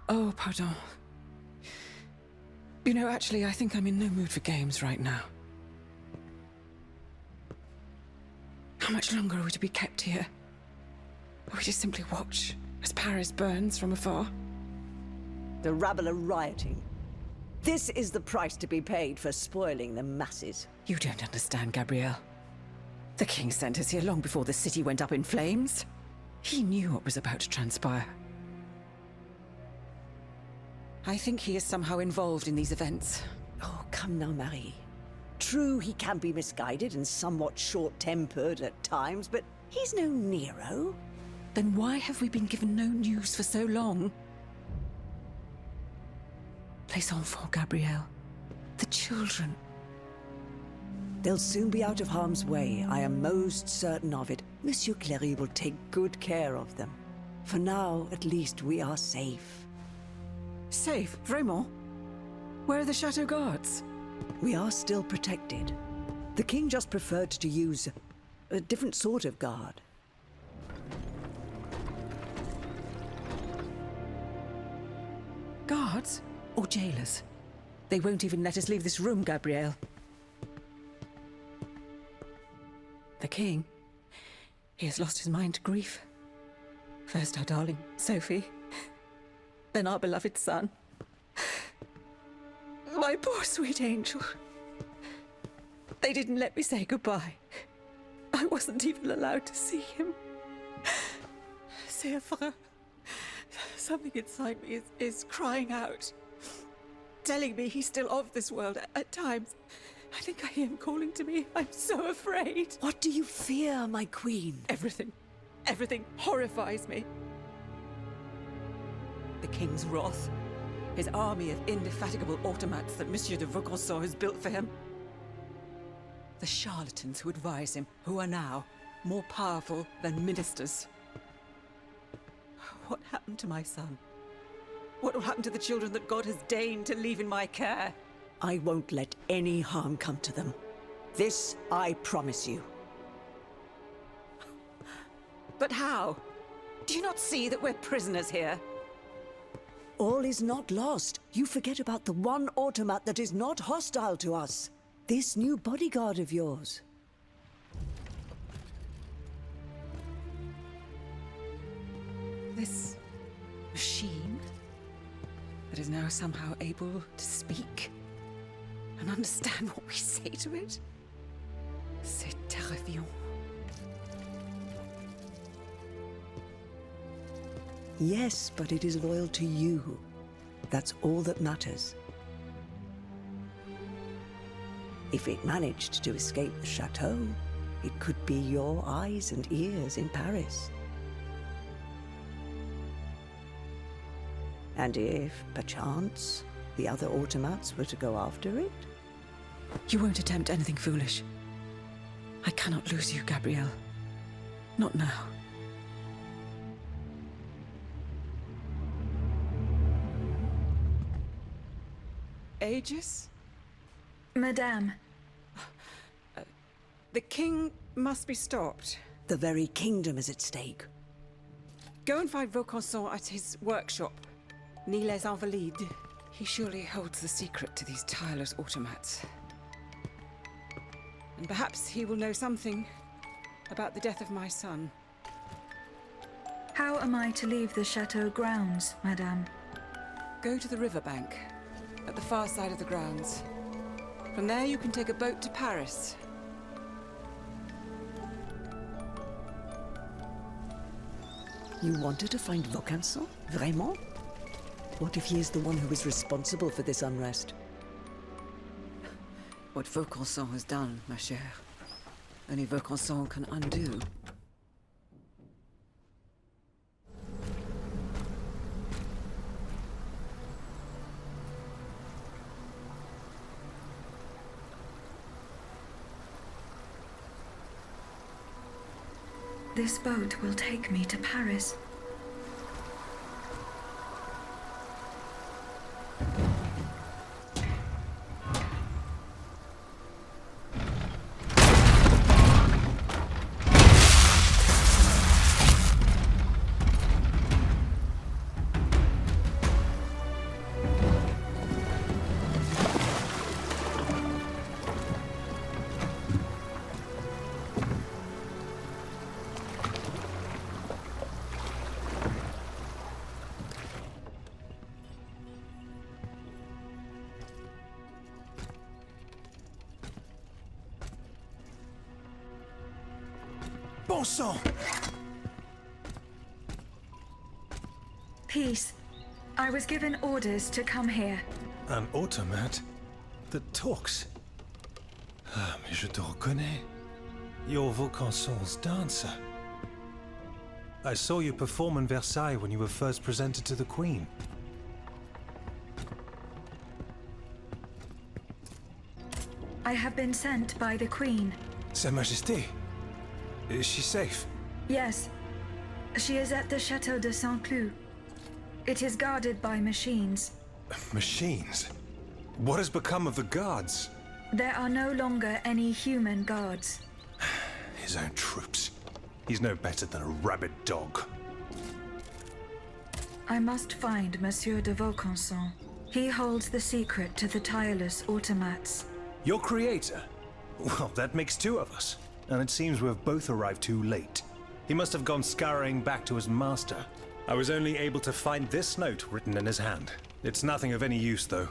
Oh, pardon. You know, actually, I think I'm in no mood for games right now. How much longer are we to be kept here? Or we just simply watch as Paris burns from afar? The rabble are rioting. This is the price to be paid for spoiling the masses. You don't understand, Gabrielle. The king sent us here long before the city went up in flames. He knew what was about to transpire. I think he is somehow involved in these events. Oh, come now, Marie. True, he can be misguided and somewhat short-tempered at times, but he's no Nero. Then why have we been given no news for so long? Les enfants, Gabrielle. The children. They'll soon be out of harm's way. I am most certain of it. Monsieur Cléry will take good care of them. For now, at least, we are safe. Safe? Vraiment? Where are the chateau guards? We are still protected. The king just preferred to use a different sort of guard. Guards? Or jailers? They won't even let us leave this room, Gabrielle. The king, he has lost his mind to grief. First our darling, Sophie. Then our beloved son. My poor sweet angel. They didn't let me say goodbye. I wasn't even allowed to see him. C'est affreux. Something inside me is crying out. Telling me he's still of this world at times. I think I hear him calling to me. I'm so afraid. What do you fear, my queen? Everything. Everything horrifies me. The king's wrath. His army of indefatigable automats that Monsieur de Vaucanson has built for him. The charlatans who advise him, who are now more powerful than ministers. What happened to my son? What will happen to the children that God has deigned to leave in my care? I won't let any harm come to them. This I promise you. But how? Do you not see that we're prisoners here? All is not lost. You forget about the one automat that is not hostile to us. This new bodyguard of yours. This machine that is now somehow able to speak and understand what we say to it. C'est terrifiant. Yes, but it is loyal to you. That's all that matters. If it managed to escape the chateau, it could be your eyes and ears in Paris. And if, perchance, the other automats were to go after it? You won't attempt anything foolish. I cannot lose you, Gabrielle. Not now. Aegis? Madame. The king must be stopped. The very kingdom is at stake. Go and find Vaucanson at his workshop. Ni les Invalides. He surely holds the secret to these tireless automats. And perhaps he will know something about the death of my son. How am I to leave the chateau grounds, Madame? Go to the riverbank, at the far side of the grounds. From there you can take a boat to Paris. You wanted to find Vaucanson? Vraiment? What if he is the one who is responsible for this unrest? What Vaucanson has done, ma chère, only Vaucanson can undo. This boat will take me to Paris. Bon sang! Peace. I was given orders to come here. An automat that talks. Ah, mais je te reconnais. You're Vaucanson's dancer. I saw you perform in Versailles when you were first presented to the Queen. I have been sent by the Queen. Sa Majesté. Is she safe? Yes. She is at the Château de Saint-Cloud. It is guarded by machines. Machines? What has become of the guards? There are no longer any human guards. His own troops. He's no better than a rabid dog. I must find Monsieur de Vaucanson. He holds the secret to the tireless automats. Your creator? Well, that makes two of us. And it seems we've both arrived too late. He must have gone scurrying back to his master. I was only able to find this note written in his hand. It's nothing of any use, though.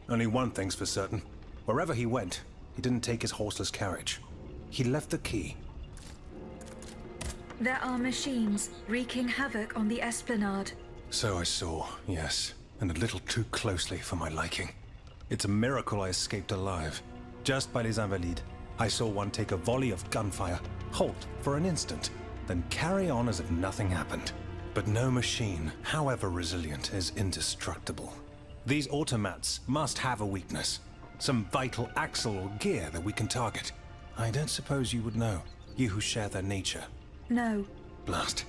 Only one thing's for certain. Wherever he went, he didn't take his horseless carriage. He left the key. There are machines wreaking havoc on the esplanade. So I saw, yes. And a little too closely for my liking. It's a miracle I escaped alive. Just by les Invalides, I saw one take a volley of gunfire, halt for an instant, then carry on as if nothing happened. But no machine, however resilient, is indestructible. These automats must have a weakness. Some vital axle or gear that we can target. I don't suppose you would know, you who share their nature. No. Blast.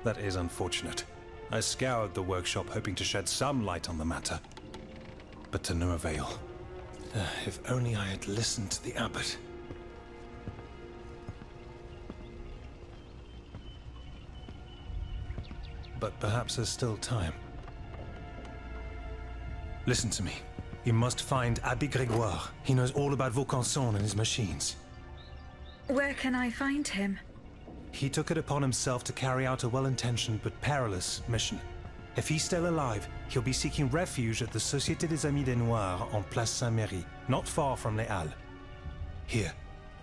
That is unfortunate. I scoured the workshop hoping to shed some light on the matter. But to no avail. If only I had listened to the abbot. But perhaps there's still time. Listen to me. You must find Abbé Grégoire. He knows all about Vaucanson and his machines. Where can I find him? He took it upon himself to carry out a well-intentioned but perilous mission. If he's still alive, he'll be seeking refuge at the Société des Amis des Noirs on Place Saint-Méry, not far from Les Halles. Here,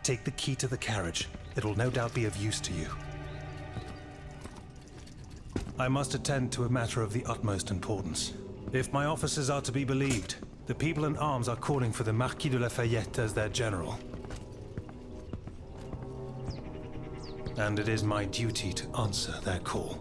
take the key to the carriage. It'll no doubt be of use to you. I must attend to a matter of the utmost importance. If my officers are to be believed, the people in arms are calling for the Marquis de Lafayette as their general. And it is my duty to answer their call.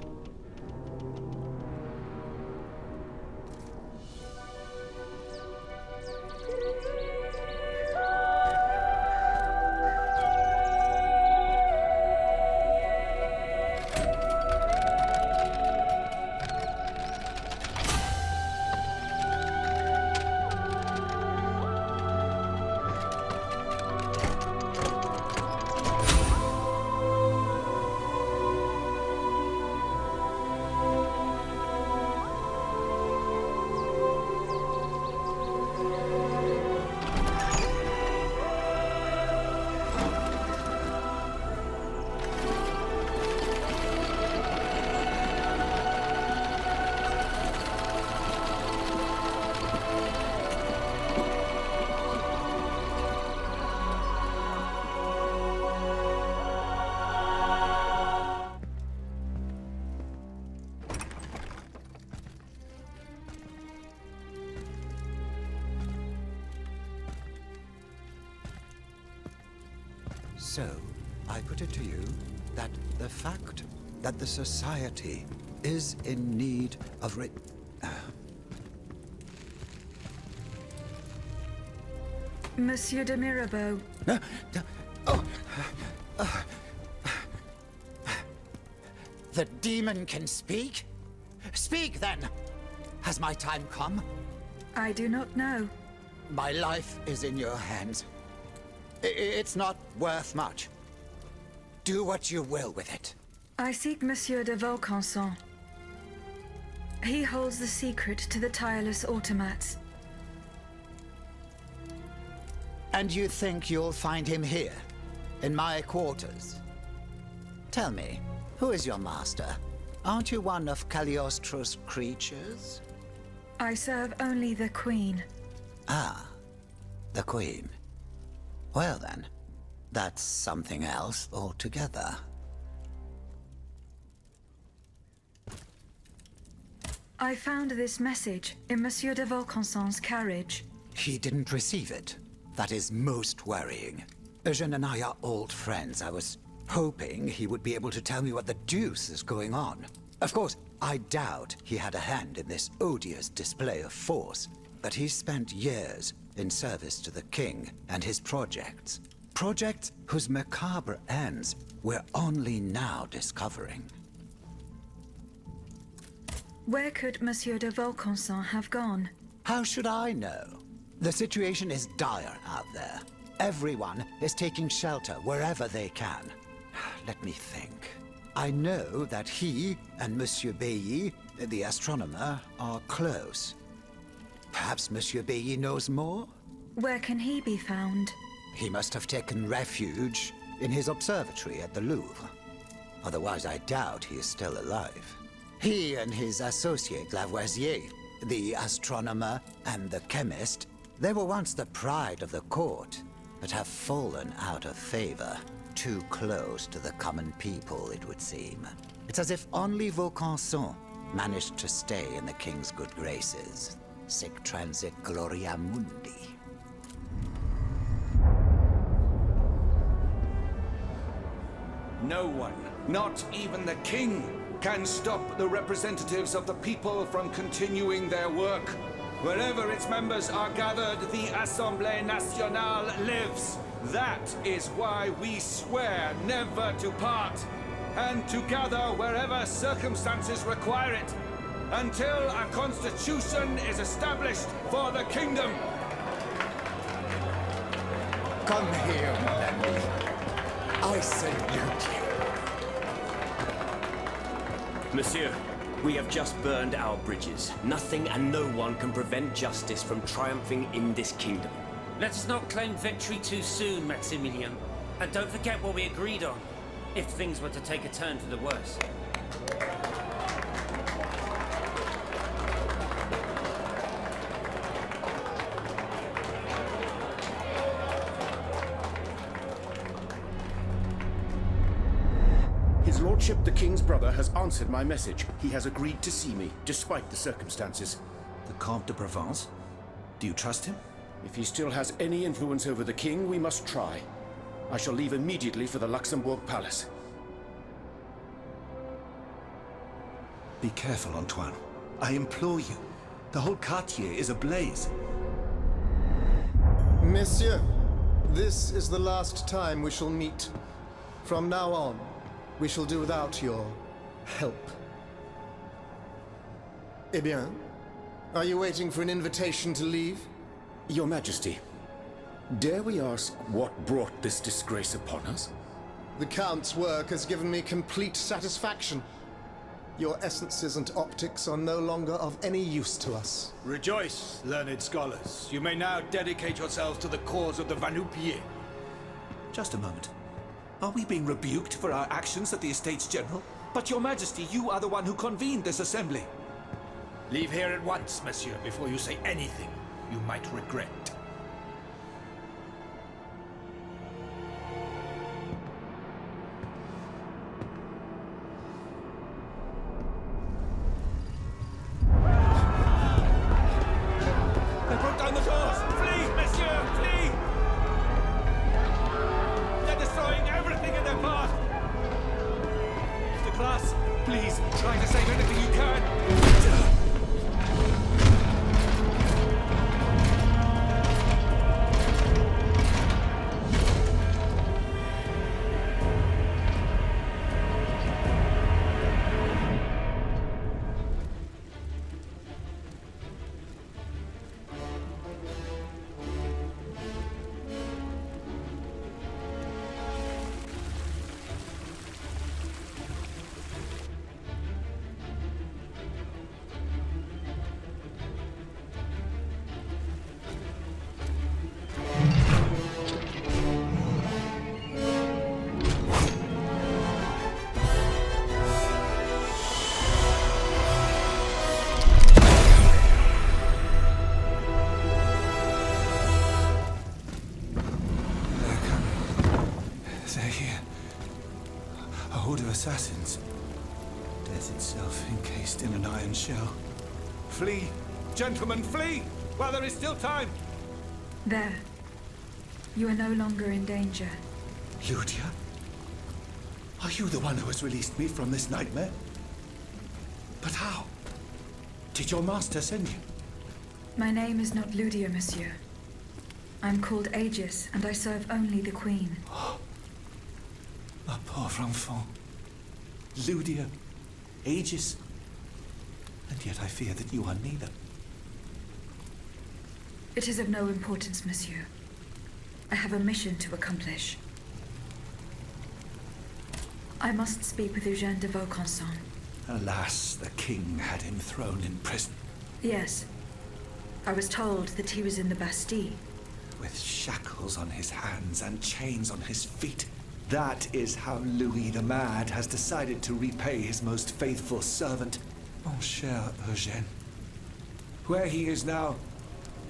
So, I put it to you that the fact that the society is in need of Monsieur de Mirabeau. The demon can speak? Speak, then! Has my time come? I do not know. My life is in your hands. It's not worth much. Do what you will with it. I seek Monsieur de Vaucanson. He holds the secret to the tireless automats. And you think you'll find him here, in my quarters? Tell me, who is your master? Aren't you one of Cagliostro's creatures? I serve only the Queen. Ah, the Queen. Well then, that's something else altogether. I found this message in Monsieur de Vaucanson's carriage. He didn't receive it. That is most worrying. Eugène and I are old friends. I was hoping he would be able to tell me what the deuce is going on. Of course, I doubt he had a hand in this odious display of force, but he spent years in service to the king and his projects. Projects whose macabre ends we're only now discovering. Where could Monsieur de Vaucanson have gone? How should I know? The situation is dire out there. Everyone is taking shelter wherever they can. Let me think. I know that he and Monsieur Bailly, the astronomer, are close. Perhaps Monsieur Bailly knows more? Where can he be found? He must have taken refuge in his observatory at the Louvre. Otherwise, I doubt he is still alive. He and his associate Lavoisier, the astronomer and the chemist, they were once the pride of the court, but have fallen out of favor. Too close to the common people, it would seem. It's as if only Vaucanson managed to stay in the king's good graces. Sic transit gloria mundi. No one, not even the king, can stop the representatives of the people from continuing their work. Wherever its members are gathered, the Assemblée Nationale lives. That is why we swear never to part, and to gather wherever circumstances require it, until a constitution is established for the kingdom. Come here, mon ami. I salute you. Monsieur, we have just burned our bridges. Nothing and no one can prevent justice from triumphing in this kingdom. Let's not claim victory too soon, Maximilian. And don't forget what we agreed on, if things were to take a turn for the worse. His Lordship, the King's brother, has answered my message. He has agreed to see me, despite the circumstances. The Comte de Provence? Do you trust him? If he still has any influence over the King, we must try. I shall leave immediately for the Luxembourg Palace. Be careful, Antoine. I implore you. The whole quartier is ablaze. Monsieur, this is the last time we shall meet. From now on, we shall do without your help. Eh bien, are you waiting for an invitation to leave? Your Majesty, dare we ask what brought this disgrace upon us? The Count's work has given me complete satisfaction. Your essences and optics are no longer of any use to us. Rejoice, learned scholars. You may now dedicate yourselves to the cause of the Va-Nu-Pieds. Just a moment. Are we being rebuked for our actions at the Estates General? But Your Majesty, you are the one who convened this assembly. Leave here at once, monsieur, before you say anything you might regret. They broke down the doors! Flee, monsieur, flee! They're destroying everything in their path! Mr. Glass, please, try to save anything you can! Assassins. Death itself encased in an iron shell. Flee! Gentlemen, flee! While there is still time! There. You are no longer in danger. Ludia? Are you the one who has released me from this nightmare? But how? Did your master send you? My name is not Ludia, monsieur. I'm called Aegis, and I serve only the Queen. Ma pauvre enfant. Ludia. Aegis. And yet I fear that you are neither. It is of no importance, monsieur. I have a mission to accomplish. I must speak with husband.The Vaucanson. Alas, the king had him thrown in prison. Yes. I was told that he was in the Bastille. With shackles on his hands and chains on his feet. That is how Louis the Mad has decided to repay his most faithful servant, mon cher Eugène. Where he is now,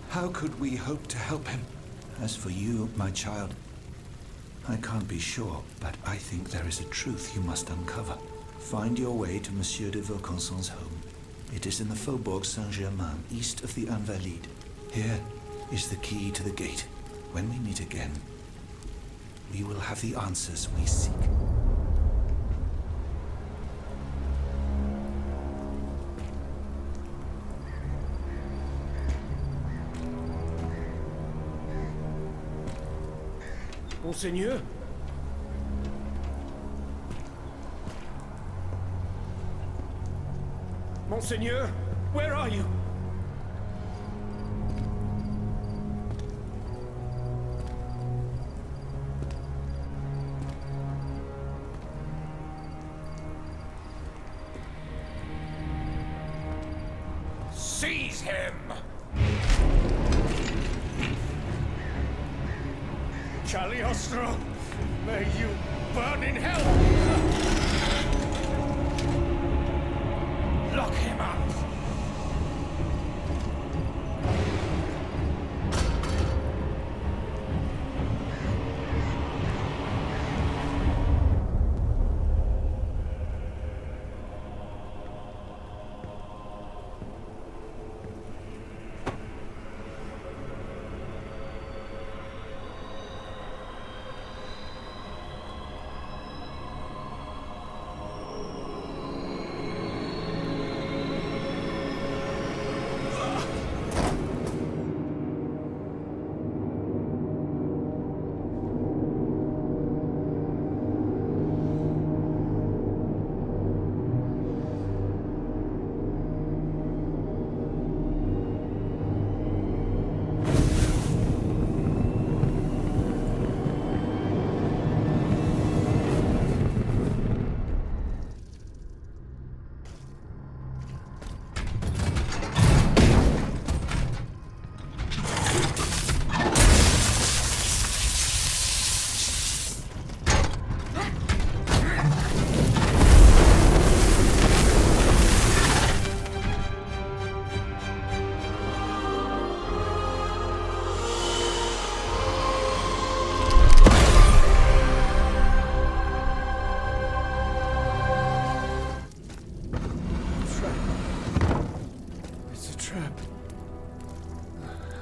how could we hope to help him? As for you, my child, I can't be sure, but I think there is a truth you must uncover. Find your way to Monsieur de Vaucanson's home. It is in the Faubourg Saint-Germain, east of the Invalides. Here is the key to the gate. When we meet again, we will have the answers we seek. Monseigneur? Monseigneur, where are you? Seize him! Cagliostro, may you burn in hell! Lock him up!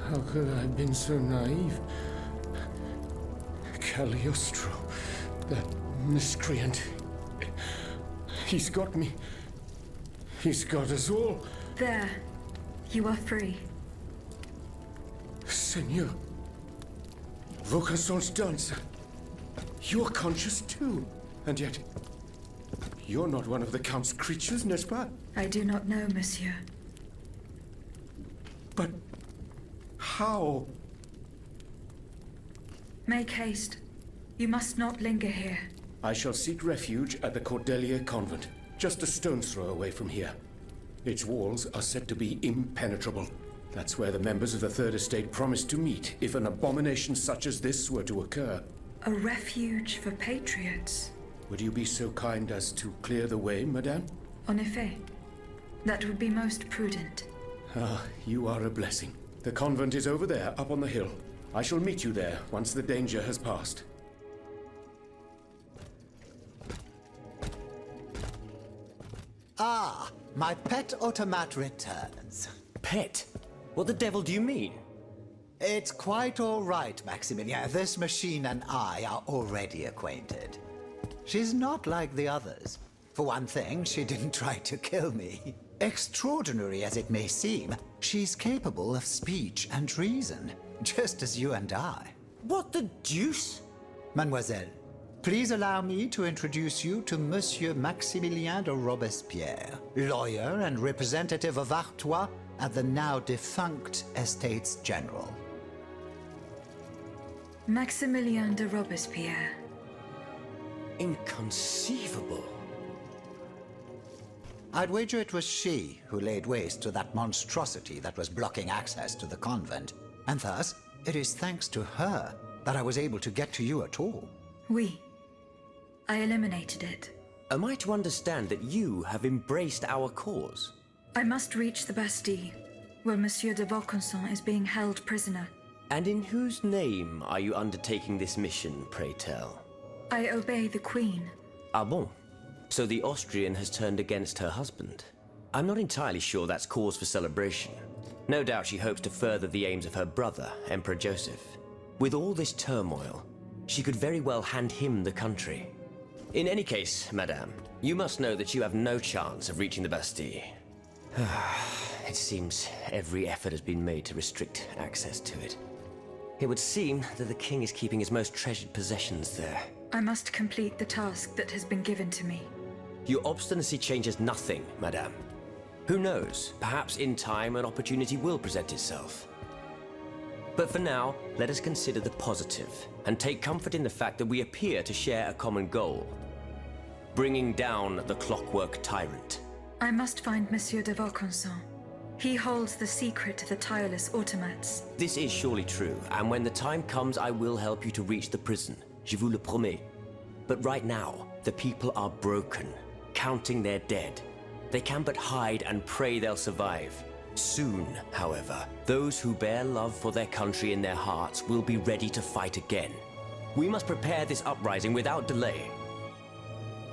How could I have been so naive? Cagliostro, that miscreant. He's got me. He's got us all. There. You are free. Senor. Vaucanson's dancer. You're conscious too. And yet, you're not one of the Count's creatures, n'est-ce pas? I do not know, monsieur. But how? Make haste. You must not linger here. I shall seek refuge at the Cordelia convent, just a stone's throw away from here. Its walls are said to be impenetrable. That's where the members of the Third Estate promised to meet if an abomination such as this were to occur. A refuge for patriots. Would you be so kind as to clear the way, madame? En effet. That would be most prudent. Ah, you are a blessing. The convent is over there, up on the hill. I shall meet you there once the danger has passed. Ah, My pet automat returns. Pet? What the devil do you mean? It's quite all right, Maximilien. This machine and I are already acquainted. She's not like the others. For one thing, she didn't try to kill me. Extraordinary as it may seem, she's capable of speech and reason, just as you and I. What the deuce? Mademoiselle, please allow me to introduce you to Monsieur Maximilien de Robespierre, lawyer and representative of Artois at the now defunct Estates General. Maximilien de Robespierre. Inconceivable. I'd wager it was she who laid waste to that monstrosity that was blocking access to the convent, and thus it is thanks to her that I was able to get to you at all. Oui. I eliminated it. Am I to understand that you have embraced our cause? I must reach the Bastille, where Monsieur de Vaucanson is being held prisoner. And in whose name are you undertaking this mission, pray tell? I obey the Queen. Ah bon? So the Austrian has turned against her husband. I'm not entirely sure that's cause for celebration. No doubt she hopes to further the aims of her brother, Emperor Joseph. With all this turmoil, she could very well hand him the country. In any case, madame, you must know that you have no chance of reaching the Bastille. It seems every effort has been made to restrict access to it. It would seem that the king is keeping his most treasured possessions there. I must complete the task that has been given to me. Your obstinacy changes nothing, madame. Who knows, perhaps in time an opportunity will present itself. But for now, let us consider the positive, and take comfort in the fact that we appear to share a common goal. Bringing down the clockwork tyrant. I must find Monsieur de Vaucanson. He holds the secret to the tireless automats. This is surely true, and when the time comes I will help you to reach the prison. Je vous le promets. But right now, the people are broken, counting their dead. They can but hide and pray they'll survive. Soon, however, those who bear love for their country in their hearts will be ready to fight again. We must prepare this uprising without delay.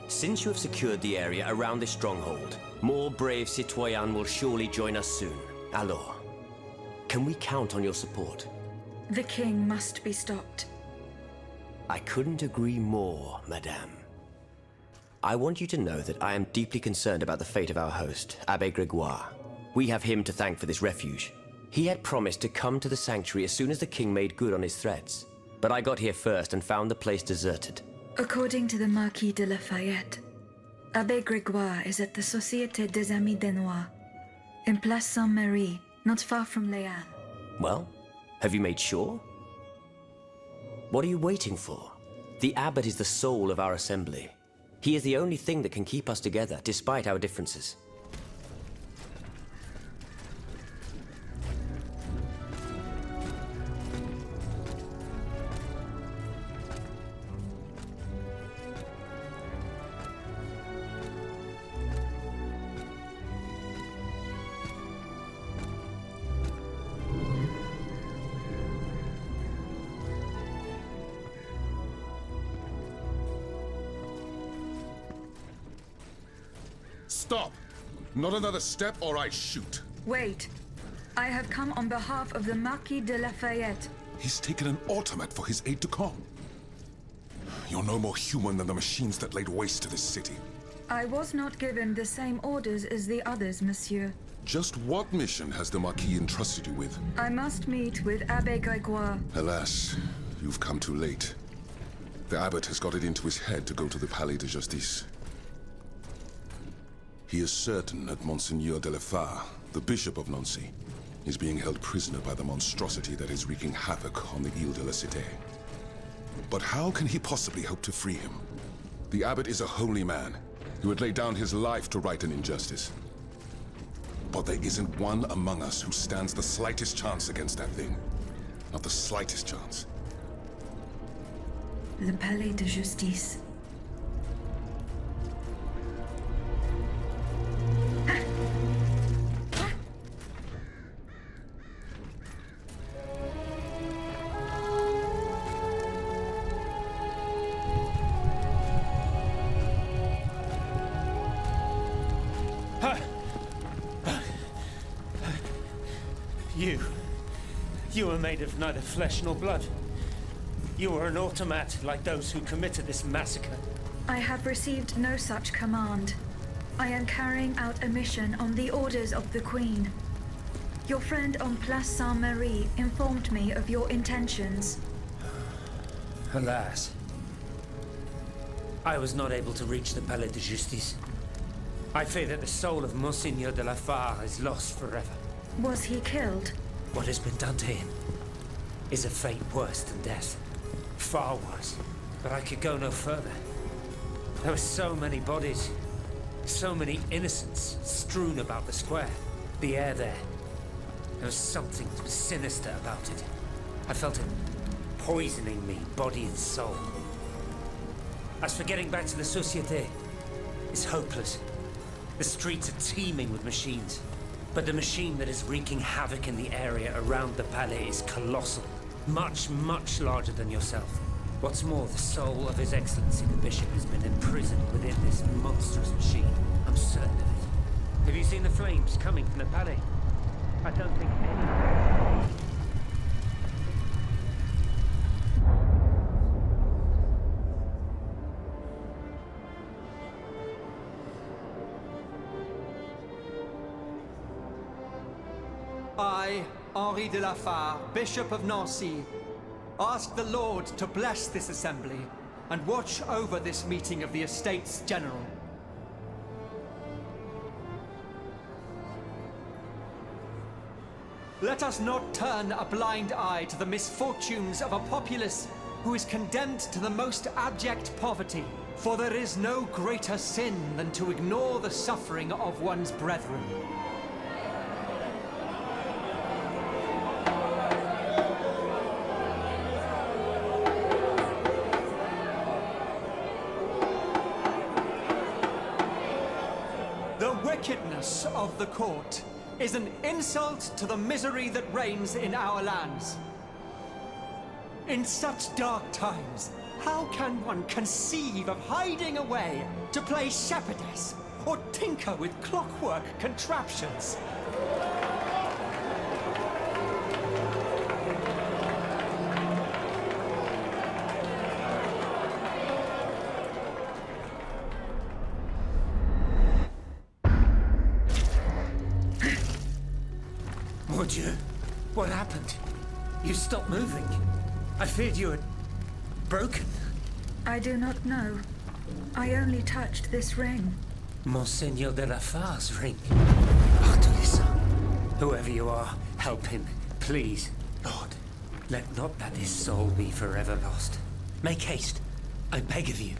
Since you have secured the area around this stronghold, more brave citoyens will surely join us soon. Alors, can we count on your support? The king must be stopped. I couldn't agree more, madame. I want you to know that I am deeply concerned about the fate of our host, Abbé Grégoire. We have him to thank for this refuge. He had promised to come to the sanctuary as soon as the king made good on his threats. But I got here first and found the place deserted. According to the Marquis de Lafayette, Abbé Grégoire is at the Société des Amis des Noirs, in Place Saint-Marie, not far from Les Halles. Well, have you made sure? What are you waiting for? The abbot is the soul of our assembly. He is the only thing that can keep us together, despite our differences. Stop! Not another step or I shoot. Wait. I have come on behalf of the Marquis de Lafayette. He's taken an automat for his aide-de-camp. You're no more human than the machines that laid waste to this city. I was not given the same orders as the others, monsieur. Just what mission has the Marquis entrusted you with? I must meet with Abbé Grégoire. Alas, you've come too late. The abbot has got it into his head to go to the Palais de Justice. He is certain that Monseigneur de la Fare, the Bishop of Nancy, is being held prisoner by the monstrosity that is wreaking havoc on the Ile de la Cité. But how can he possibly hope to free him? The abbot is a holy man who would lay down his life to right an injustice. But there isn't one among us who stands the slightest chance against that thing. Not the slightest chance. Le Palais de Justice. You were made of neither flesh nor blood. You were an automat like those who committed this massacre. I have received no such command. I am carrying out a mission on the orders of the Queen. Your friend on Place Saint-Marie informed me of your intentions. Alas. I was not able to reach the Palais de Justice. I fear that the soul of Monseigneur de la Fare is lost forever. Was he killed? What has been done to him is a fate worse than death. Far worse. But I could go no further. There were so many bodies, so many innocents strewn about the square. The air there. There was something sinister about it. I felt it poisoning me, body and soul. As for getting back to the Société, it's hopeless. The streets are teeming with machines. But the machine that is wreaking havoc in the area around the Palais is colossal. Much, much larger than yourself. What's more, the soul of His Excellency the Bishop has been imprisoned within this monstrous machine. I'm certain of it. Have you seen the flames coming from the Palais? I don't think any... I, Henri de la Fare, Bishop of Nancy, ask the Lord to bless this assembly and watch over this meeting of the Estates General. Let us not turn a blind eye to the misfortunes of a populace who is condemned to the most abject poverty, for there is no greater sin than to ignore the suffering of one's brethren. The wickedness of the court is an insult to the misery that reigns in our lands. In such dark times, how can one conceive of hiding away to play shepherdess or tinker with clockwork contraptions? Mon Dieu, what happened? You stopped moving. I feared you had broken. I do not know. I only touched this ring. Monseigneur de la Fare's ring. Arthur, whoever you are, help him, please. Lord, let not that his soul be forever lost. Make haste, I beg of you.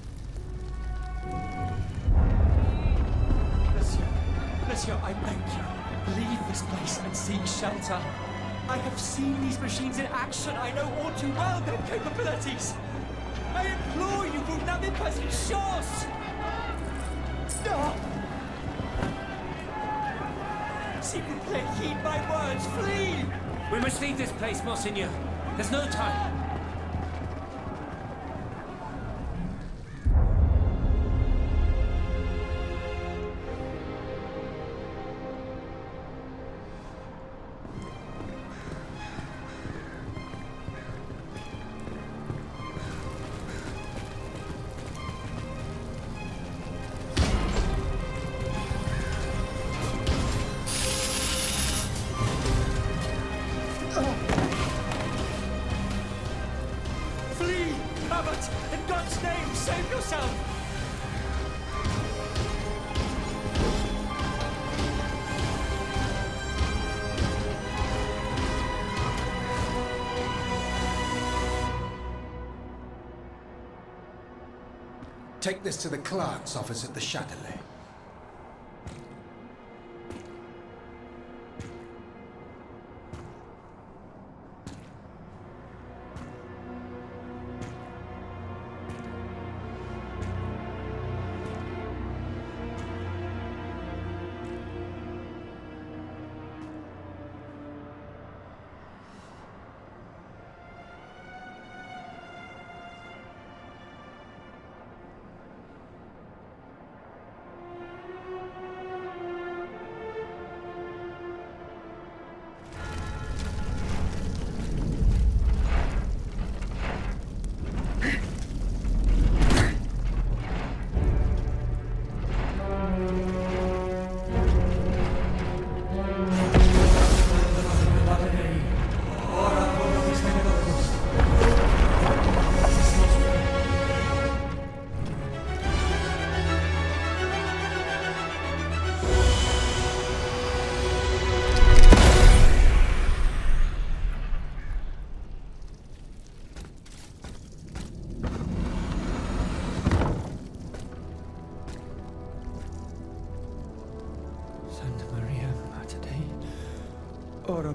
Monsieur, I beg you, leave this place and seek shelter. I have seen these machines in action. I know all too well their capabilities. I implore you, vous n'avez pas une chance! Stop! S'il vous plaît, heed my words, flee! We must leave this place, Monseigneur. There's no time. In God's name, save yourself! Take this to the clerk's office at the Châtelet.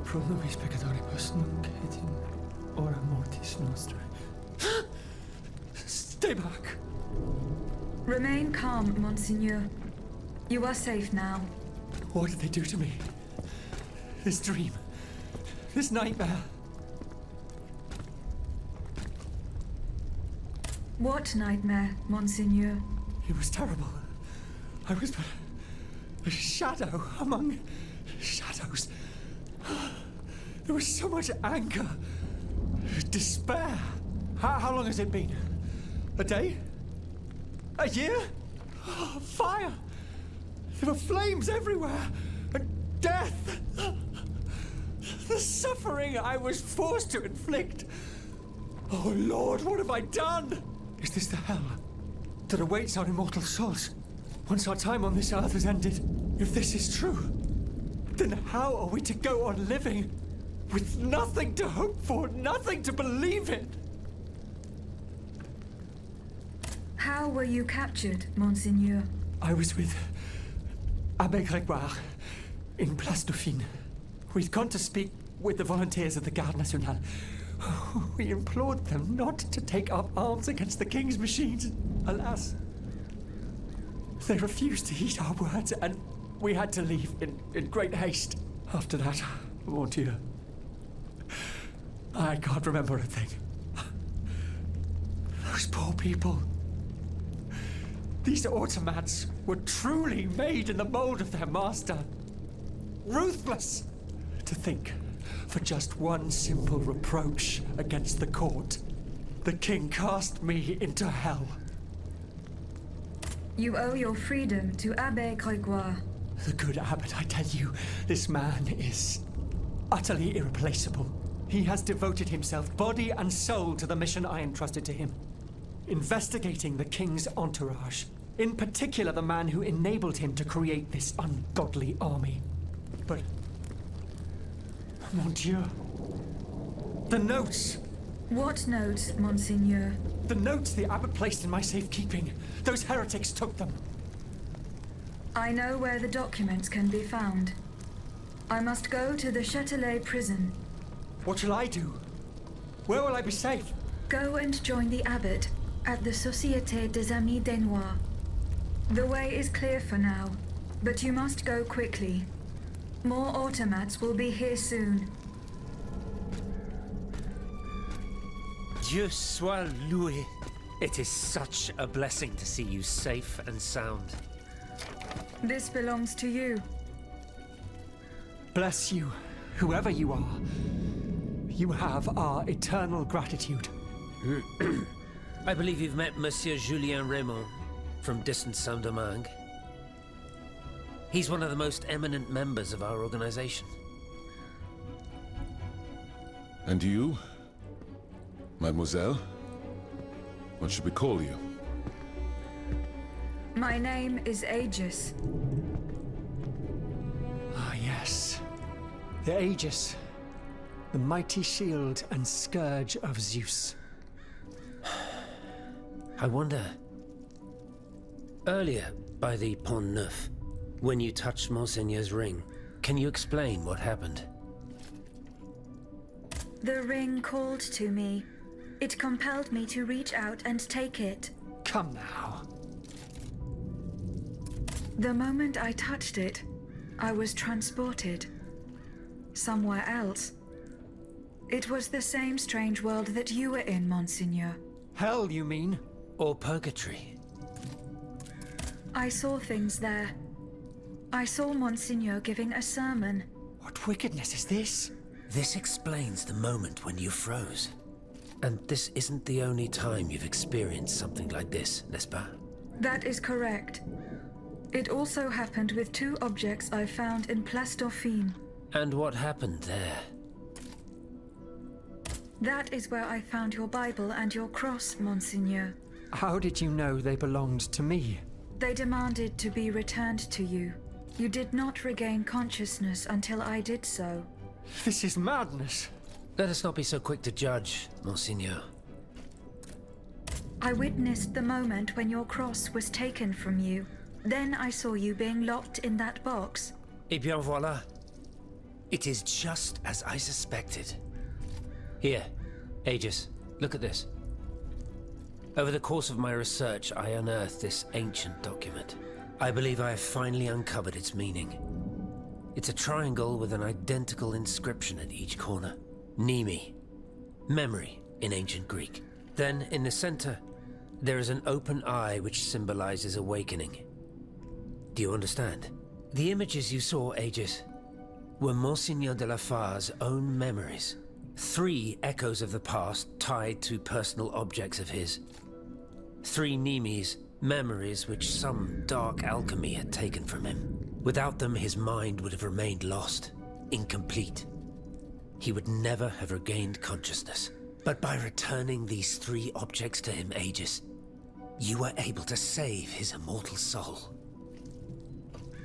pro nobis peccatoribus nunc et in hora mortis nostrae. Stay back! Remain calm, Monseigneur. You are safe now. What did they do to me? This dream. This nightmare. What nightmare, Monseigneur? It was terrible. I was but a shadow among shadows. There was so much anger, despair. How long has it been? A day? A year? Oh, fire! There were flames everywhere, and death! The suffering I was forced to inflict. Oh Lord, what have I done? Is this the hell that awaits our immortal souls once our time on this earth has ended? If this is true, then how are we to go on living with nothing to hope for, nothing to believe in? How were you captured, Monseigneur? I was with Abbé Grégoire in Place Dauphine. We'd gone to speak with the volunteers of the Garde Nationale. We implored them not to take up arms against the King's machines. Alas, they refused to heed our words, and we had to leave in great haste. After that, mon Dieu, I can't remember a thing. Those poor people. These automats were truly made in the mold of their master. Ruthless! To think, for just one simple reproach against the court, the king cast me into hell. You owe your freedom to Abbé Grégoire. The good abbot, I tell you, this man is utterly irreplaceable. He has devoted himself body and soul to the mission I entrusted to him. Investigating the king's entourage. In particular, the man who enabled him to create this ungodly army. But, mon Dieu, the notes! What notes, Monseigneur? The notes the abbot placed in my safekeeping. Those heretics took them. I know where the documents can be found. I must go to the Châtelet prison. What shall I do? Where will I be safe? Go and join the abbot at the Société des Amis des Noirs. The way is clear for now, but you must go quickly. More automats will be here soon. Dieu soit loué. It is such a blessing to see you safe and sound. This belongs to you. Bless you, whoever you are. You have our eternal gratitude. I believe you've met Monsieur Julien Raymond from distant Saint-Domingue. He's one of the most eminent members of our organization. And you? Mademoiselle? What should we call you? My name is Aegis. Ah, yes. The Aegis. The mighty shield and scourge of Zeus. I wonder... Earlier, by the Pont Neuf, when you touched Monseigneur's ring, can you explain what happened? The ring called to me. It compelled me to reach out and take it. Come now. The moment I touched it, I was transported. Somewhere else. It was the same strange world that you were in, Monseigneur. Hell, you mean? Or purgatory? I saw things there. I saw Monseigneur giving a sermon. What wickedness is this? This explains the moment when you froze. And this isn't the only time you've experienced something like this, n'est-ce pas? That is correct. It also happened with two objects I found in Place Dauphine. And what happened there? That is where I found your Bible and your cross, Monseigneur. How did you know they belonged to me? They demanded to be returned to you. You did not regain consciousness until I did so. This is madness. Let us not be so quick to judge, Monseigneur. I witnessed the moment when your cross was taken from you. Then I saw you being locked in that box. Eh bien voilà. It is just as I suspected. Here, Aegis, look at this. Over the course of my research, I unearthed this ancient document. I believe I have finally uncovered its meaning. It's a triangle with an identical inscription at each corner. Nemi, memory in ancient Greek. Then, in the center, there is an open eye which symbolizes awakening. Do you understand? The images you saw, Aegis, were Monseigneur de la Far's own memories. 3 echoes of the past tied to personal objects of his. 3 Nemes, memories which some dark alchemy had taken from him. Without them, his mind would have remained lost, incomplete. He would never have regained consciousness. But by returning these 3 objects to him, Aegis, you were able to save his immortal soul.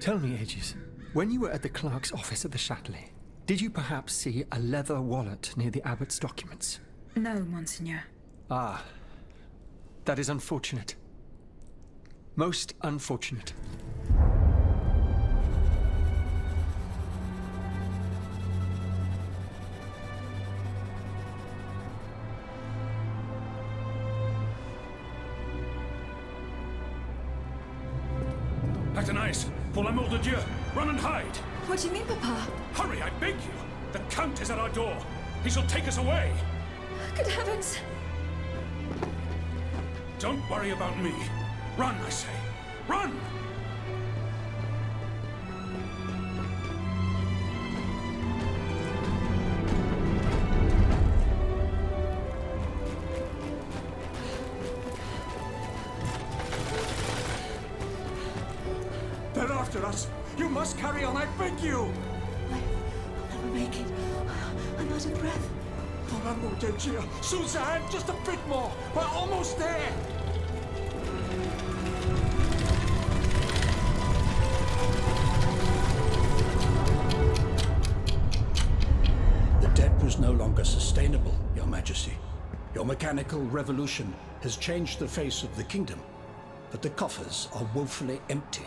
Tell me, Aegis, when you were at the clerk's office at the Châtelet, did you perhaps see a leather wallet near the abbot's documents? No, Monseigneur. Ah, that is unfortunate. Most unfortunate. Antoinette, pour l'amour de Dieu, run and hide! What do you mean, Papa? Hurry, I beg you! The Count is at our door. He shall take us away. Good heavens! Don't worry about me. Run, I say. Run! They're after us. You must carry on, I beg you! I'll never make it. I'm out of breath. For l'amour de Dieu! Suzanne, just a bit more! We're almost there! The debt was no longer sustainable, Your Majesty. Your mechanical revolution has changed the face of the kingdom, but the coffers are woefully empty.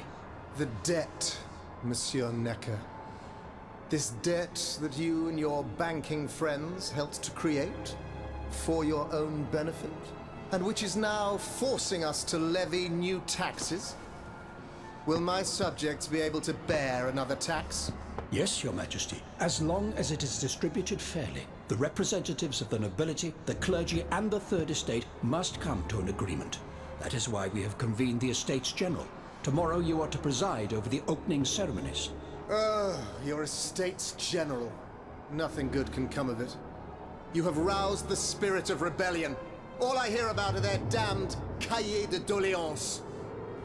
The debt, Monsieur Necker. This debt that you and your banking friends helped to create for your own benefit, and which is now forcing us to levy new taxes. Will my subjects be able to bear another tax? Yes, Your Majesty, as long as it is distributed fairly. The representatives of the nobility, the clergy, and the Third Estate must come to an agreement. That is why we have convened the Estates General. Tomorrow you are to preside over the opening ceremonies. Your Estates General. Nothing good can come of it. You have roused the spirit of rebellion. All I hear about are their damned cahiers de doléances.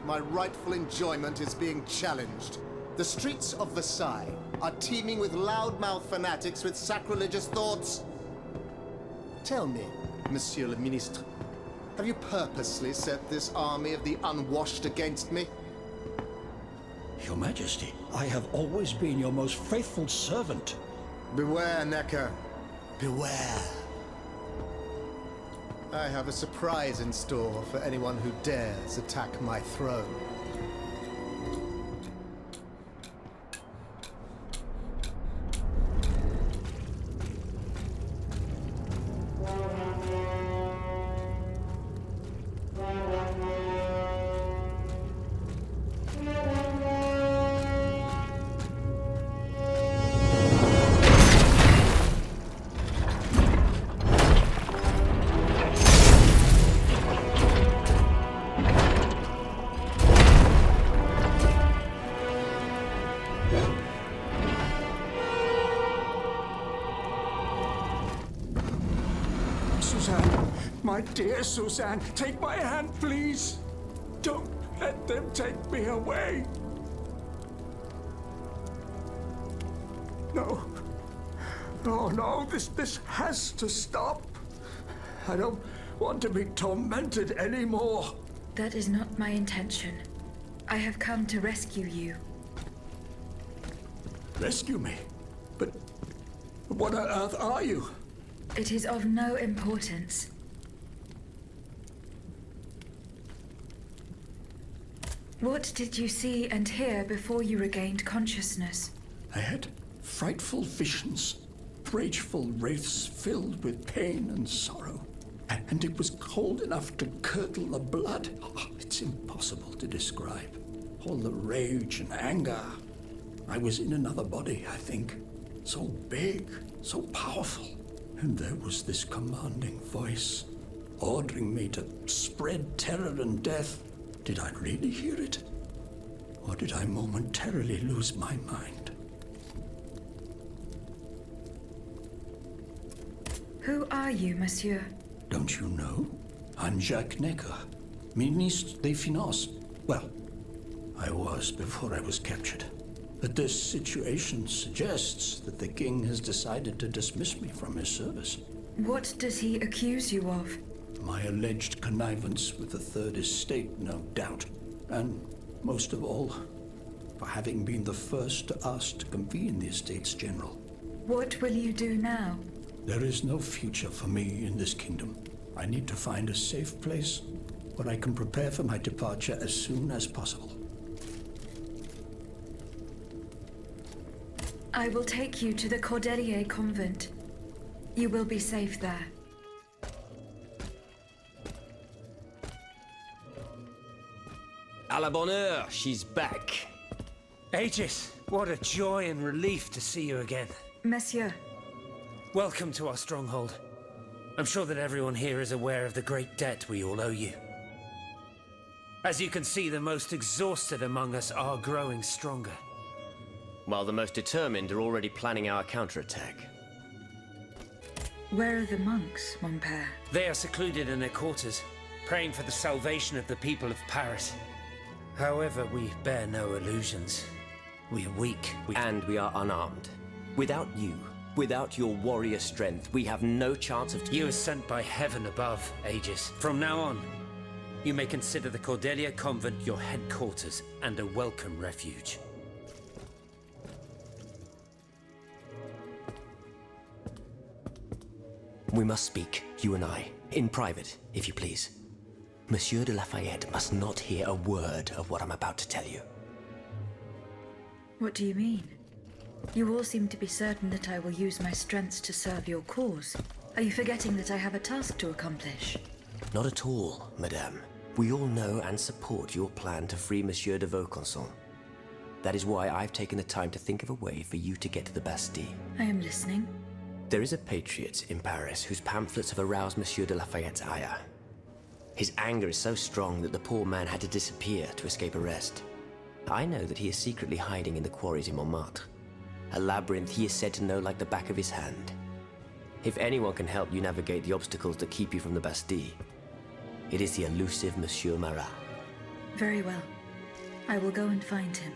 My rightful enjoyment is being challenged. The streets of Versailles are teeming with loudmouth fanatics with sacrilegious thoughts. Tell me, Monsieur le Ministre, have you purposely set this army of the unwashed against me? Your Majesty, I have always been your most faithful servant. Beware, Necker. Beware. I have a surprise in store for anyone who dares attack my throne. My dear Suzanne, take my hand, please. Don't let them take me away. No. Oh, no, this has to stop. I don't want to be tormented anymore. That is not my intention. I have come to rescue you. Rescue me? But what on earth are you? It is of no importance. What did you see and hear before you regained consciousness? I had frightful visions, rageful wraiths filled with pain and sorrow. And it was cold enough to curdle the blood. Oh, it's impossible to describe. All the rage and anger. I was in another body, I think. So big, so powerful. And there was this commanding voice, ordering me to spread terror and death. Did I really hear it? Or did I momentarily lose my mind? Who are you, monsieur? Don't you know? I'm Jacques Necker, Ministre des Finances. Well, I was before I was captured. But this situation suggests that the king has decided to dismiss me from his service. What does he accuse you of? My alleged connivance with the Third Estate, no doubt. And, most of all, for having been the first to ask to convene the Estates General. What will you do now? There is no future for me in this kingdom. I need to find a safe place where I can prepare for my departure as soon as possible. I will take you to the Cordelier convent. You will be safe there. À la bonne heure, she's back. Aegis, what a joy and relief to see you again. Monsieur. Welcome to our stronghold. I'm sure that everyone here is aware of the great debt we all owe you. As you can see, the most exhausted among us are growing stronger. While the most determined are already planning our counterattack. Where are the monks, mon père? They are secluded in their quarters, praying for the salvation of the people of Paris. However, we bear no illusions. We are weak. And we are unarmed. Without you, without your warrior strength, we have no chance of... You are sent by heaven above, Aegis. From now on, you may consider the Cordelier convent your headquarters and a welcome refuge. We must speak, you and I, in private, if you please. Monsieur de Lafayette must not hear a word of what I'm about to tell you. What do you mean? You all seem to be certain that I will use my strengths to serve your cause. Are you forgetting that I have a task to accomplish? Not at all, madame. We all know and support your plan to free Monsieur de Vaucanson. That is why I've taken the time to think of a way for you to get to the Bastille. I am listening. There is a patriot in Paris whose pamphlets have aroused Monsieur de Lafayette's ire. His anger is so strong that the poor man had to disappear to escape arrest. I know that he is secretly hiding in the quarries in Montmartre. A labyrinth he is said to know like the back of his hand. If anyone can help you navigate the obstacles that keep you from the Bastille, it is the elusive Monsieur Marat. Very well. I will go and find him.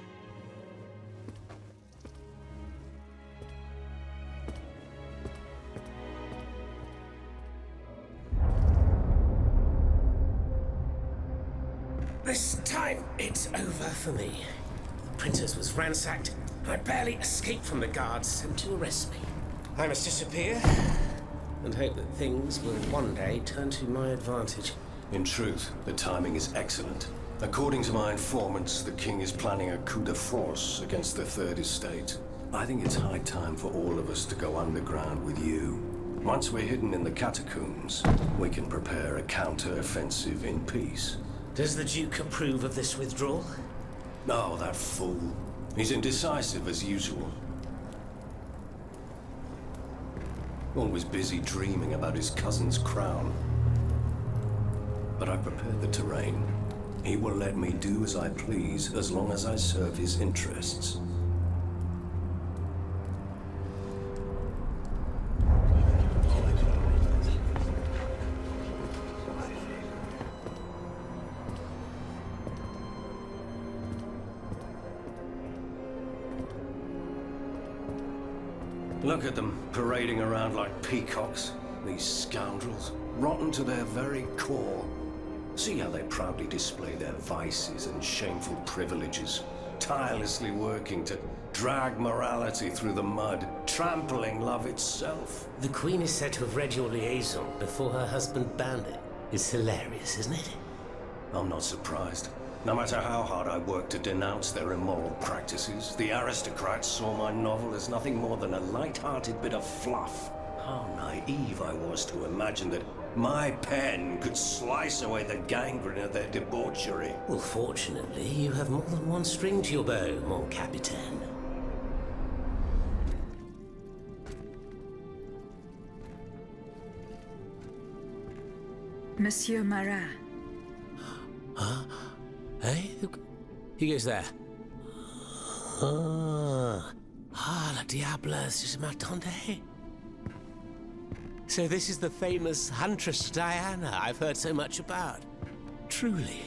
This time, it's over for me. The princess was ransacked. I barely escaped from the guards sent to arrest me. I must disappear and hope that things will one day turn to my advantage. In truth, the timing is excellent. According to my informants, the king is planning a coup de force against the Third Estate. I think it's high time for all of us to go underground with you. Once we're hidden in the catacombs, we can prepare a counter-offensive in peace. Does the Duke approve of this withdrawal? Oh, that fool. He's indecisive as usual. Always busy dreaming about his cousin's crown. But I've prepared the terrain. He will let me do as I please as long as I serve his interests. Look at them, parading around like peacocks. These scoundrels, rotten to their very core. See how they proudly display their vices and shameful privileges, tirelessly working to drag morality through the mud, trampling love itself. The Queen is said to have read your liaison before her husband banned it. It's hilarious, isn't it? I'm not surprised. No matter how hard I worked to denounce their immoral practices, the aristocrats saw my novel as nothing more than a light-hearted bit of fluff. How naive I was to imagine that my pen could slice away the gangrene of their debauchery. Well, fortunately, you have more than one string to your bow, mon capitaine. Monsieur Marat. Huh? Hey? Who goes there? La diable, je m'attendais. So this is the famous Huntress Diana I've heard so much about. Truly,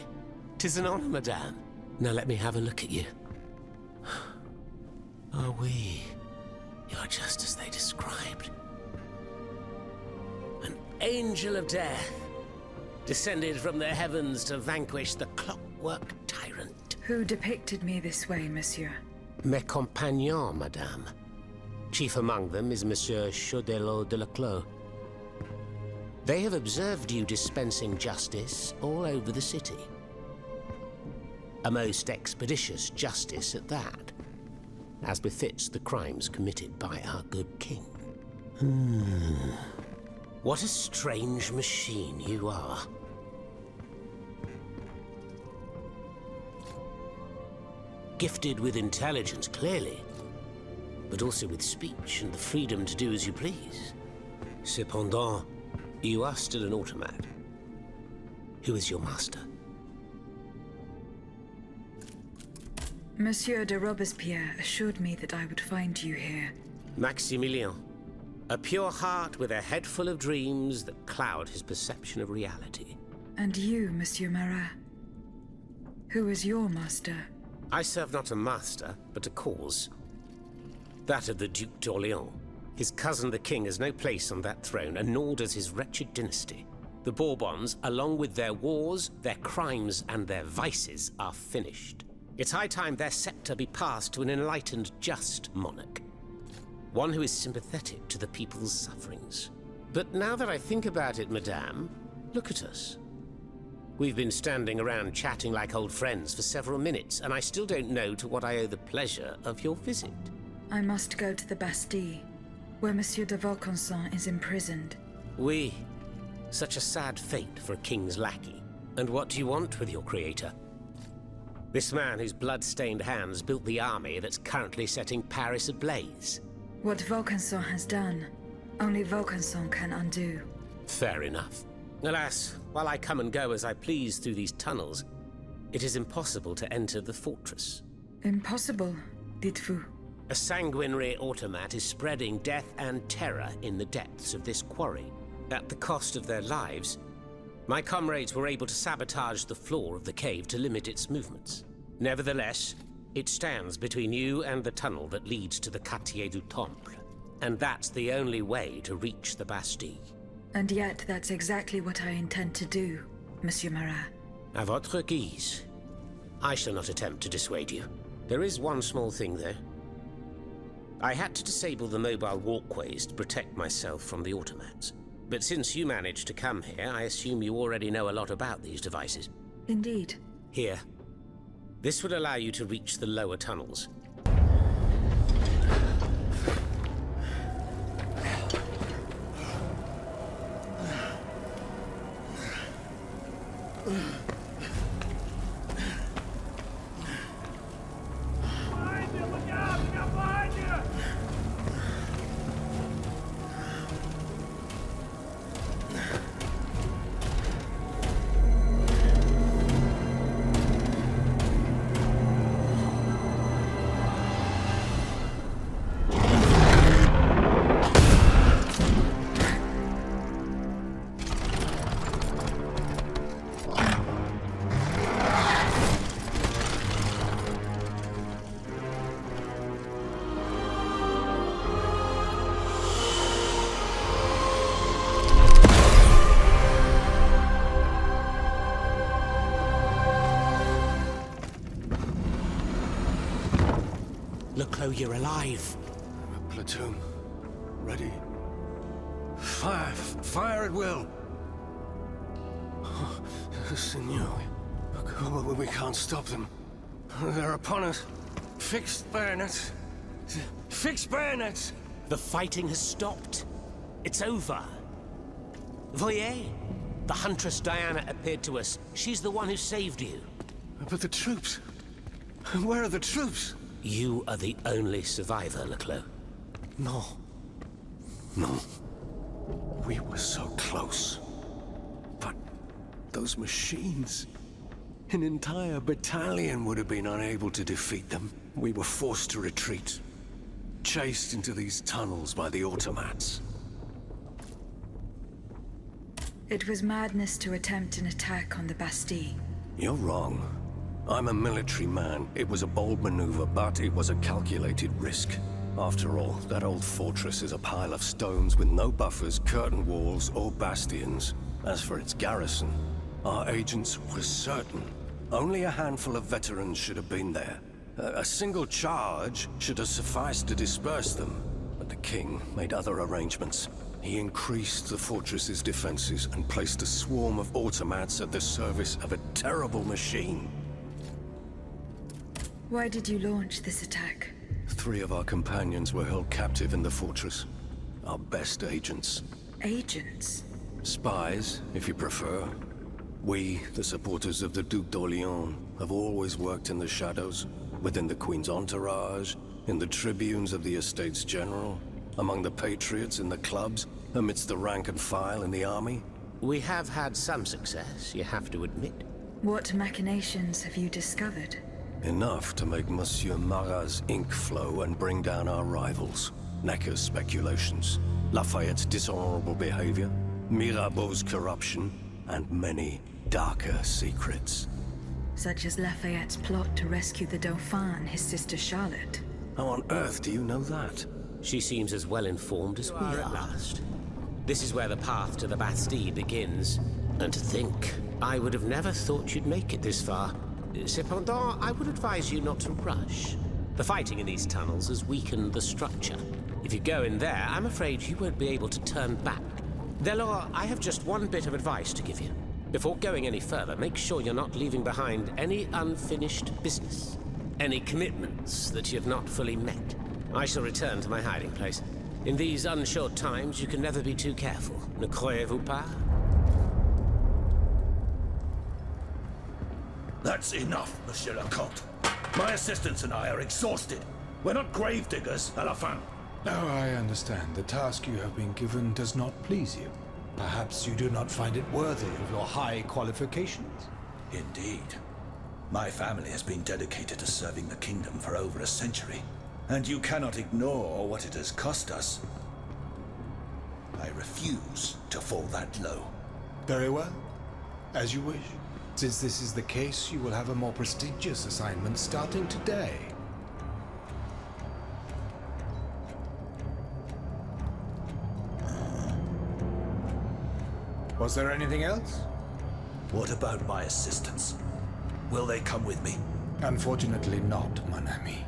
'tis an honor, madame. Now let me have a look at you. Oh, oui. You're just as they described. An angel of death, descended from the heavens to vanquish the clockwork tyrant. Who depicted me this way, monsieur? Mes compagnons, madame. Chief among them is Monsieur Chaudelot de Leclos. They have observed you dispensing justice all over the city. A most expeditious justice at that, as befits the crimes committed by our good king. What a strange machine you are. Gifted with intelligence, clearly, but also with speech and the freedom to do as you please. Cependant, you are still an automat. Who is your master? Monsieur de Robespierre assured me that I would find you here. Maximilien. A pure heart with a head full of dreams that cloud his perception of reality. And you, Monsieur Marat. Who is your master? I serve not a master, but a cause. That of the Duc d'Orléans. His cousin the king has no place on that throne, and nor does his wretched dynasty. The Bourbons, along with their wars, their crimes, and their vices, are finished. It's high time their scepter be passed to an enlightened, just monarch. One who is sympathetic to the people's sufferings. But now that I think about it, madame, look at us. We've been standing around chatting like old friends for several minutes, and I still don't know to what I owe the pleasure of your visit. I must go to the Bastille, where Monsieur de Vaucanson is imprisoned. Oui. Such a sad fate for a king's lackey. And what do you want with your creator? This man whose blood-stained hands built the army that's currently setting Paris ablaze. What Vaucanson has done, only Vaucanson can undo. Fair enough. Alas, while I come and go as I please through these tunnels, it is impossible to enter the fortress. Impossible, dites-vous? A sanguinary automat is spreading death and terror in the depths of this quarry. At the cost of their lives, my comrades were able to sabotage the floor of the cave to limit its movements. Nevertheless, it stands between you and the tunnel that leads to the Quartier du Temple. And that's the only way to reach the Bastille. And yet that's exactly what I intend to do, Monsieur Marat. À votre guise. I shall not attempt to dissuade you. There is one small thing, though. I had to disable the mobile walkways to protect myself from the automats. But since you managed to come here, I assume you already know a lot about these devices. Indeed. Here. This would allow you to reach the lower tunnels. Leclos, you're alive. Platoon. Ready. Fire! Fire at will! Oh, Signor, We can't stop them. They're upon us. Fixed bayonets. Fixed bayonets! The fighting has stopped. It's over. Voyez, the Huntress Diana appeared to us. She's the one who saved you. But the troops... Where are the troops? You are the only survivor, Leclos. No. No. We were so close. But those machines... An entire battalion would have been unable to defeat them. We were forced to retreat. Chased into these tunnels by the automats. It was madness to attempt an attack on the Bastille. You're wrong. I'm a military man. It was a bold maneuver, but it was a calculated risk. After all, that old fortress is a pile of stones with no buffers, curtain walls, or bastions. As for its garrison, our agents were certain. Only a handful of veterans should have been there. A single charge should have sufficed to disperse them. But the king made other arrangements. He increased the fortress's defenses and placed a swarm of automats at the service of a terrible machine. Why did you launch this attack? 3 of our companions were held captive in the fortress. Our best agents. Agents? Spies, if you prefer. We, the supporters of the Duc d'Orléans, have always worked in the shadows, within the Queen's entourage, in the tribunes of the Estates General, among the patriots in the clubs, amidst the rank and file in the army. We have had some success, you have to admit. What machinations have you discovered? Enough to make Monsieur Marat's ink flow and bring down our rivals. Necker's speculations, Lafayette's dishonorable behavior, Mirabeau's corruption, and many darker secrets. Such as Lafayette's plot to rescue the Dauphin and his sister Charlotte. How on earth do you know that? She seems as well informed as we are at last. This is where the path to the Bastille begins. And to think, I would have never thought you'd make it this far. Cependant, I would advise you not to rush. The fighting in these tunnels has weakened the structure. If you go in there, I'm afraid you won't be able to turn back. Delors, I have just one bit of advice to give you. Before going any further, make sure you're not leaving behind any unfinished business. Any commitments that you've not fully met. I shall return to my hiding place. In these unsure times, you can never be too careful. Ne croyez-vous pas? That's enough, Monsieur le Comte. My assistants and I are exhausted. We're not gravediggers, à la fin. Oh, I understand. The task you have been given does not please you. Perhaps you do not find it worthy of your high qualifications? Indeed. My family has been dedicated to serving the kingdom for over a century, and you cannot ignore what it has cost us. I refuse to fall that low. Very well. As you wish. Since this is the case, you will have a more prestigious assignment starting today. Was there anything else? What about my assistants? Will they come with me? Unfortunately not, mon ami.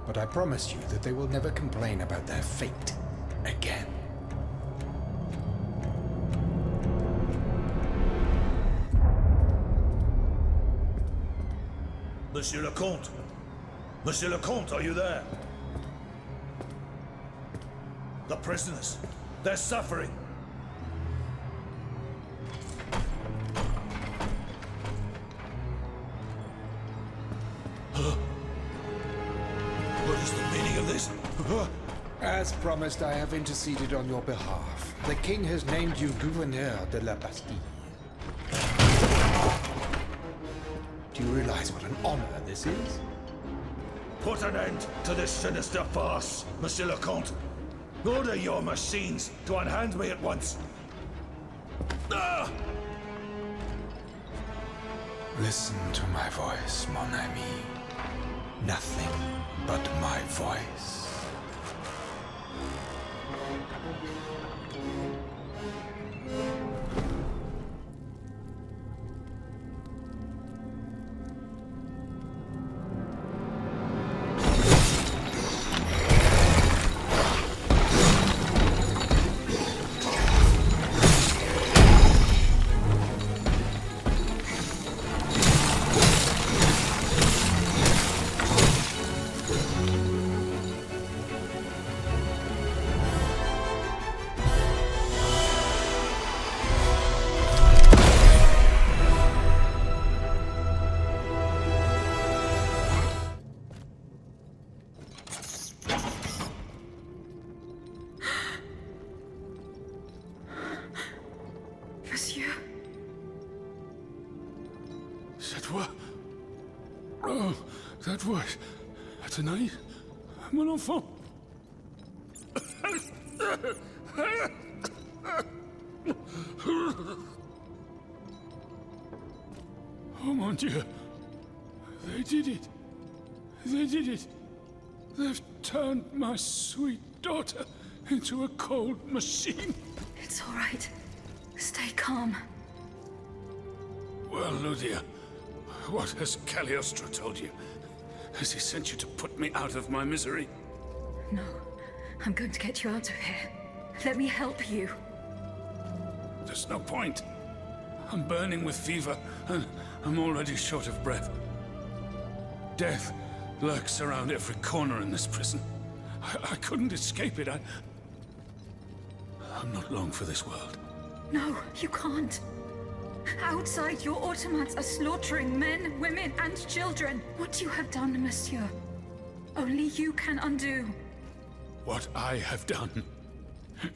But I promise you that they will never complain about their fate again. Monsieur le Comte! Monsieur le Comte, are you there? The prisoners, they're suffering. What is the meaning of this? As promised, I have interceded on your behalf. The king has named you Gouverneur de la Bastille. Do you realize what an honor this is? Put an end to this sinister farce, Monsieur le Comte. Order your machines to unhand me at once. Ah! Listen to my voice, mon ami. Nothing but my voice. Monsieur. C'est toi? Oh, that voice. Antoinette? Mon enfant? Oh mon Dieu. They did it. They did it. They've turned my sweet daughter into a cold machine. It's all right. Stay calm. Well, Ludia, what has Cagliostro told you? Has he sent you to put me out of my misery? No. I'm going to get you out of here. Let me help you. There's no point. I'm burning with fever, and I'm already short of breath. Death lurks around every corner in this prison. I couldn't escape it. I'm not long for this world. No, you can't. Outside, your automats are slaughtering men, women, and children. What you have done, monsieur, only you can undo. What I have done,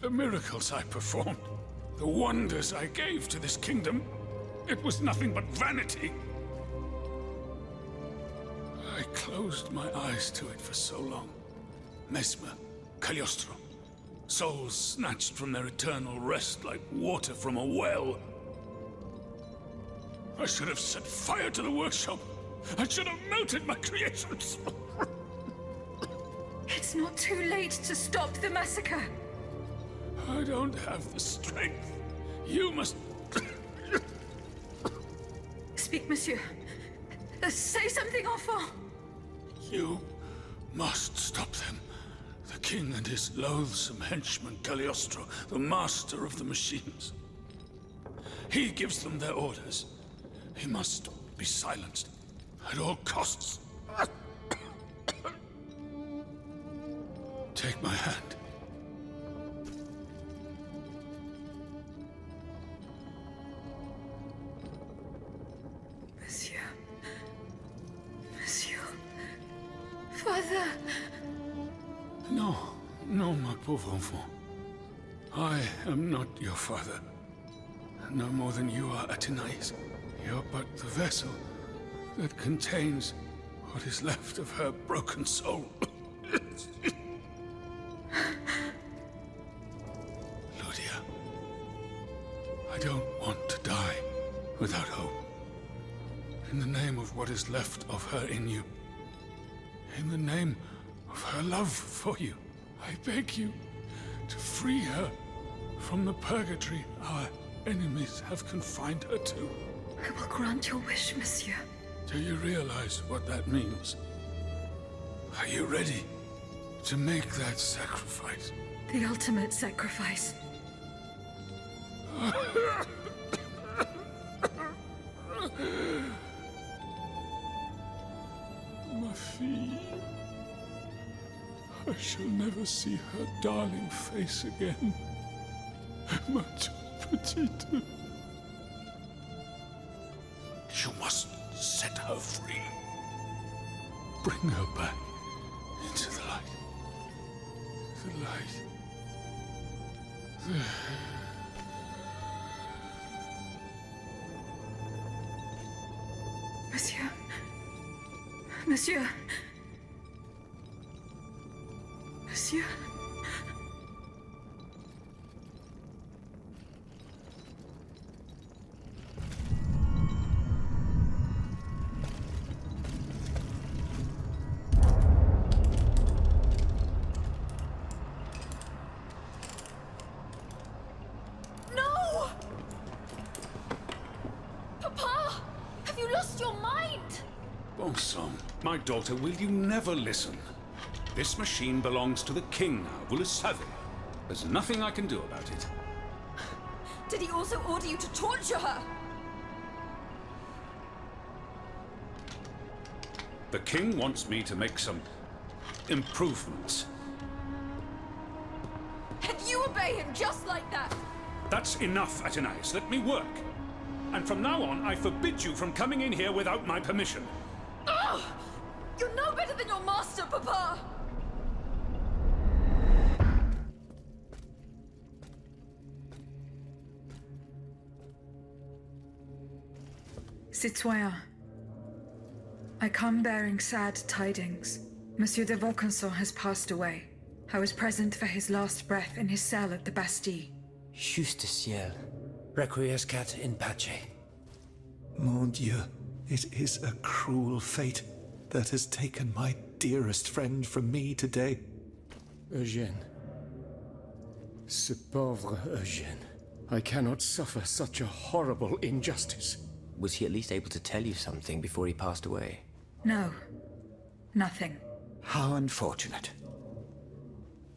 the miracles I performed, the wonders I gave to this kingdom, it was nothing but vanity. I closed my eyes to it for so long. Mesmer, Cagliostro, souls snatched from their eternal rest like water from a well. I should have set fire to the workshop. I should have melted my creations. It's not too late to stop the massacre. I don't have the strength. You must... Speak, monsieur. Say something, enfant. You must stop them. The king and his loathsome henchman, Cagliostro, the master of the machines. He gives them their orders. He must be silenced at all costs. Take my hand. Monsieur. Monsieur. Father. No, no, my pauvre enfant. I am not your father. No more than you are Antoinette. You're but the vessel that contains what is left of her broken soul. Ludia, I don't want to die without hope. In the name of what is left of her in you, in the name of her love for you, I beg you to free her from the purgatory our enemies have confined her to. I will grant your wish, monsieur. Do you realize what that means? Are you ready to make that sacrifice? The ultimate sacrifice. Ma fille. I shall never see her darling face again. Ma toute petite. You must set her free. Bring her back into the light. The light. Monsieur. Monsieur. Monsieur. Vaucanson, my daughter, will you never listen? This machine belongs to the king now, Versailles. There's nothing I can do about it. Did he also order you to torture her? The king wants me to make some improvements. And you obey him just like that? That's enough, Antoinette. Let me work. And from now on, I forbid you from coming in here without my permission. Ugh! You're no better than your master, Papa! Citoyen, I come bearing sad tidings. Monsieur de Vaucanson has passed away. I was present for his last breath in his cell at the Bastille. Juste ciel. Requiescat in pace. Mon Dieu, it is a cruel fate that has taken my dearest friend from me today. Eugène. Ce pauvre Eugène. I cannot suffer such a horrible injustice. Was he at least able to tell you something before he passed away? No. Nothing. How unfortunate.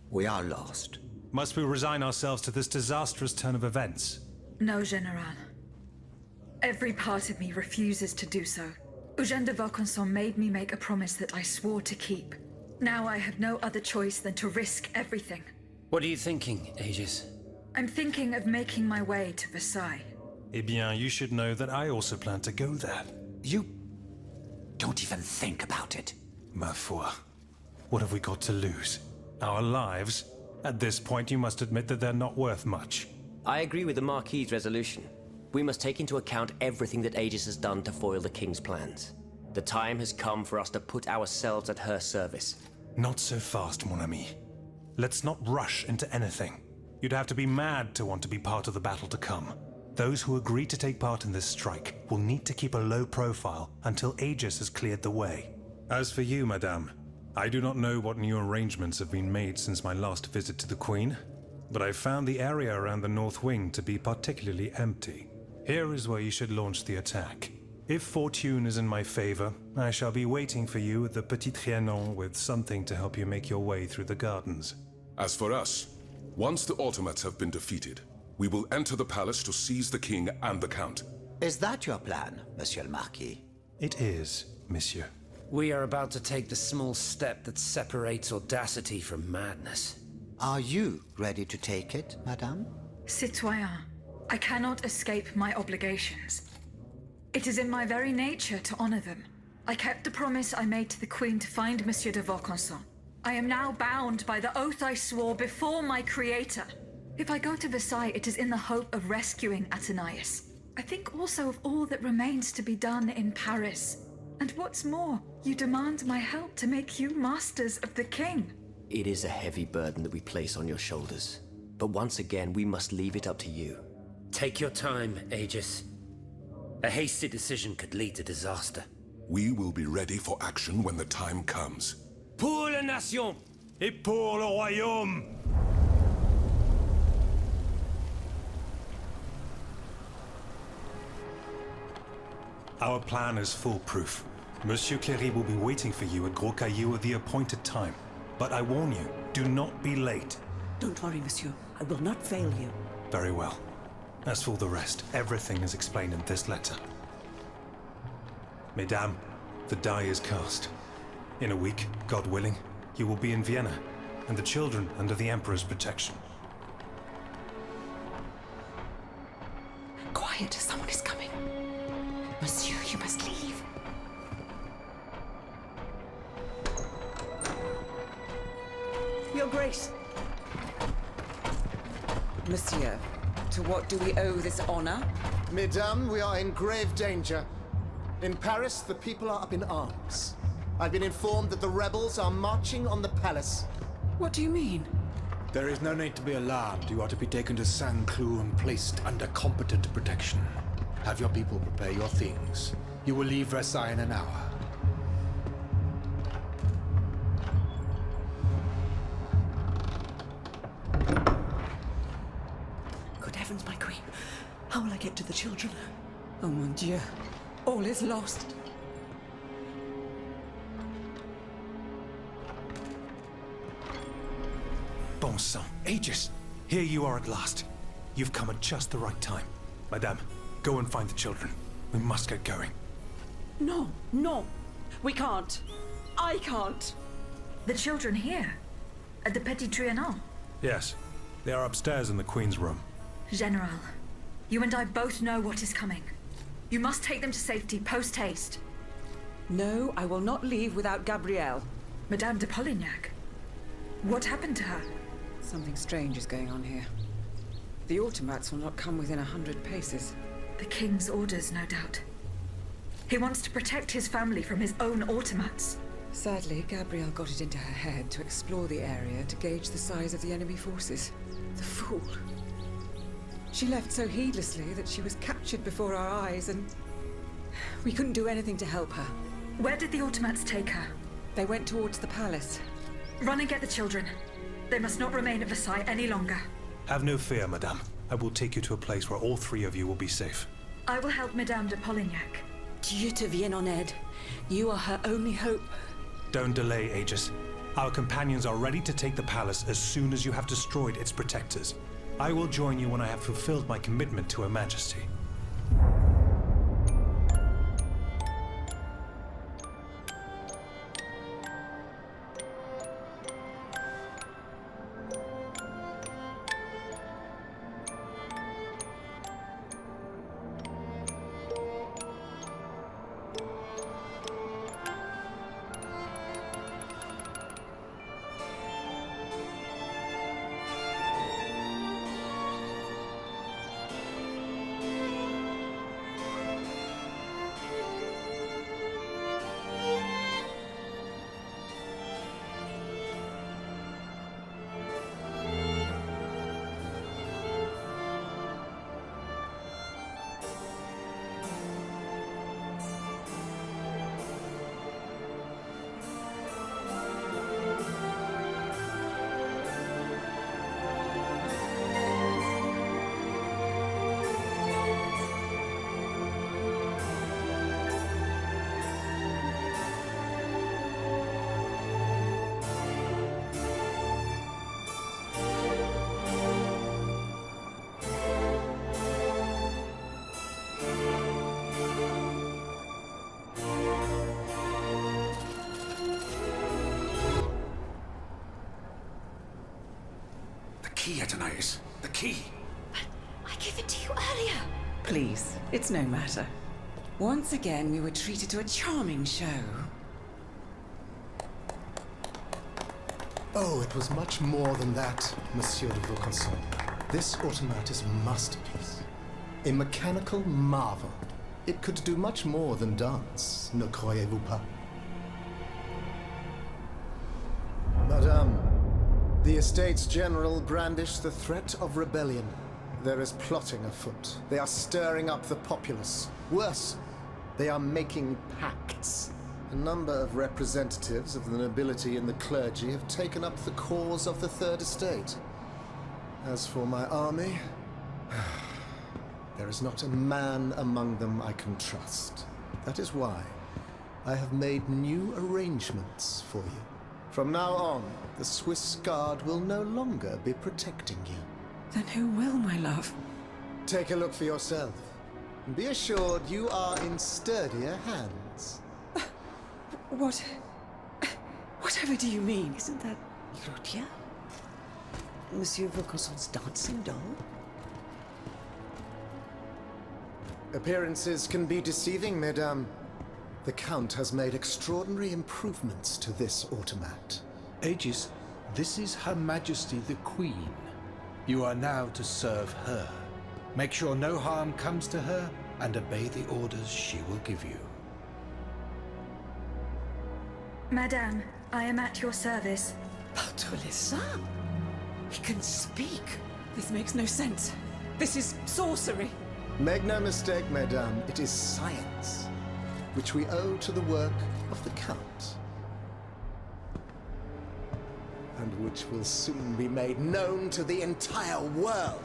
We are lost. Must we resign ourselves to this disastrous turn of events? No, General. Every part of me refuses to do so. Eugène de Vaucanson made me make a promise that I swore to keep. Now I have no other choice than to risk everything. What are you thinking, Aegis? I'm thinking of making my way to Versailles. Eh bien, you should know that I also plan to go there. You don't even think about it. Ma foi. What have we got to lose? Our lives? At this point, you must admit that they're not worth much. I agree with the Marquis's resolution. We must take into account everything that Aegis has done to foil the King's plans. The time has come for us to put ourselves at her service. Not so fast, mon ami. Let's not rush into anything. You'd have to be mad to want to be part of the battle to come. Those who agree to take part in this strike will need to keep a low profile until Aegis has cleared the way. As for you, madame, I do not know what new arrangements have been made since my last visit to the Queen, but I found the area around the North Wing to be particularly empty. Here is where you should launch the attack. If fortune is in my favor, I shall be waiting for you at the Petit Trianon with something to help you make your way through the gardens. As for us, once the automats have been defeated, we will enter the palace to seize the king and the count. Is that your plan, Monsieur le Marquis? It is, monsieur. We are about to take the small step that separates audacity from madness. Are you ready to take it, madame? Citoyen, I cannot escape my obligations. It is in my very nature to honor them. I kept the promise I made to the Queen to find Monsieur de Vaucanson. I am now bound by the oath I swore before my creator. If I go to Versailles, it is in the hope of rescuing Antoinette. I think also of all that remains to be done in Paris. And what's more, you demand my help to make you masters of the king. It is a heavy burden that we place on your shoulders. But once again, we must leave it up to you. Take your time, Aegis. A hasty decision could lead to disaster. We will be ready for action when the time comes. Pour la nation! Et pour le royaume! Our plan is foolproof. Monsieur Cléry will be waiting for you at Gros Caillou at the appointed time. But I warn you, do not be late. Don't worry, monsieur. I will not fail you. Very well. As for the rest, everything is explained in this letter. Mesdames, the die is cast. In a week, God willing, you will be in Vienna, and the children under the Emperor's protection. Quiet, someone is coming. Monsieur, you must leave. Your Grace. Monsieur, to what do we owe this honor? Mesdames, we are in grave danger. In Paris, the people are up in arms. I've been informed that the rebels are marching on the palace. What do you mean? There is no need to be alarmed. You are to be taken to Saint-Cloud and placed under competent protection. Have your people prepare your things. You will leave Versailles in an hour. Good heavens, my queen. How will I get to the children? Oh, mon Dieu. All is lost. Bon sang, Aegis! Here you are at last. You've come at just the right time. Madame, go and find the children. We must get going. No, no. We can't. I can't. The children here? At the Petit Trianon? Yes, they are upstairs in the Queen's room. General, you and I both know what is coming. You must take them to safety post-haste. No, I will not leave without Gabrielle. Madame de Polignac? What happened to her? Something strange is going on here. The automats will not come within 100 paces. The King's orders, no doubt. He wants to protect his family from his own automats. Sadly, Gabrielle got it into her head to explore the area to gauge the size of the enemy forces. The fool. She left so heedlessly that she was captured before our eyes, and we couldn't do anything to help her. Where did the automats take her? They went towards the palace. Run and get the children. They must not remain at Versailles any longer. Have no fear, madame. I will take you to a place where all three of you will be safe. I will help Madame de Polignac. Dieu te vienne en aide. You are her only hope. Don't delay, Aegis. Our companions are ready to take the palace as soon as you have destroyed its protectors. I will join you when I have fulfilled my commitment to Her Majesty. Key, Antoinette. The key. I gave it to you earlier. Please, it's no matter. Once again, we were treated to a charming show. Oh, it was much more than that, Monsieur de Vaucanson. This automat is a masterpiece. A mechanical marvel. It could do much more than dance, ne croyez-vous pas? Madame, the Estates General brandish the threat of rebellion. There is plotting afoot. They are stirring up the populace. Worse, they are making pacts. A number of representatives of the nobility and the clergy have taken up the cause of the Third Estate. As for my army, there is not a man among them I can trust. That is why I have made new arrangements for you. From now on, the Swiss Guard will no longer be protecting you. Then who will, my love? Take a look for yourself. And be assured you are in sturdier hands. Whatever do you mean? Isn't that Claudia? Monsieur Vaucanson's dancing doll? Appearances can be deceiving, mesdames. The Count has made extraordinary improvements to this automat. Aegis, this is Her Majesty the Queen. You are now to serve her. Make sure no harm comes to her and obey the orders she will give you. Madame, I am at your service. Votre les armes? He can speak. This makes no sense. This is sorcery. Make no mistake, mesdames, it is science, which we owe to the work of the Count. And which will soon be made known to the entire world.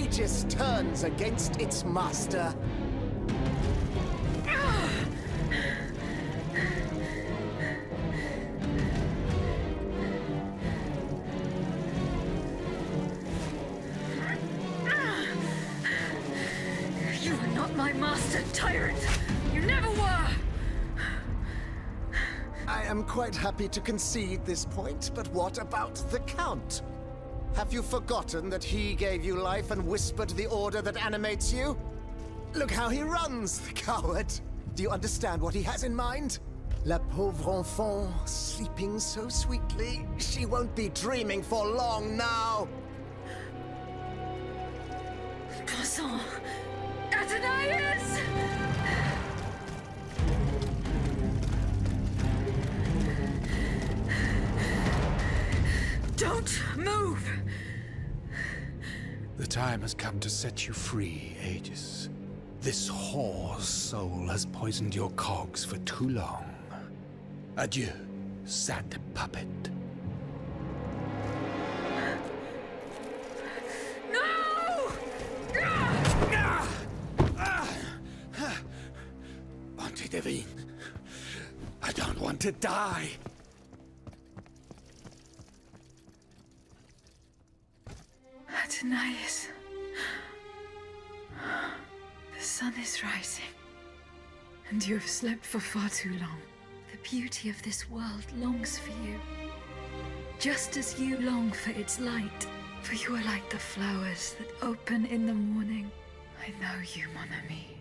Aegis turns against its master. You are not my master, tyrant! You never were! I am quite happy to concede this point, but what about the Count? Have you forgotten that he gave you life and whispered the order that animates you? Look how he runs, the coward! Do you understand what he has in mind? La pauvre enfant, sleeping so sweetly, she won't be dreaming for long now! Passons! Antoinette! Don't move! The time has come to set you free, Aegis. This whore's soul has poisoned your cogs for too long. Adieu, sad puppet. No! Divine, I don't want to die. Antoinette. The sun is rising, and you have slept for far too long. The beauty of this world longs for you, just as you long for its light, for you are like the flowers that open in the morning. I know you, mon ami.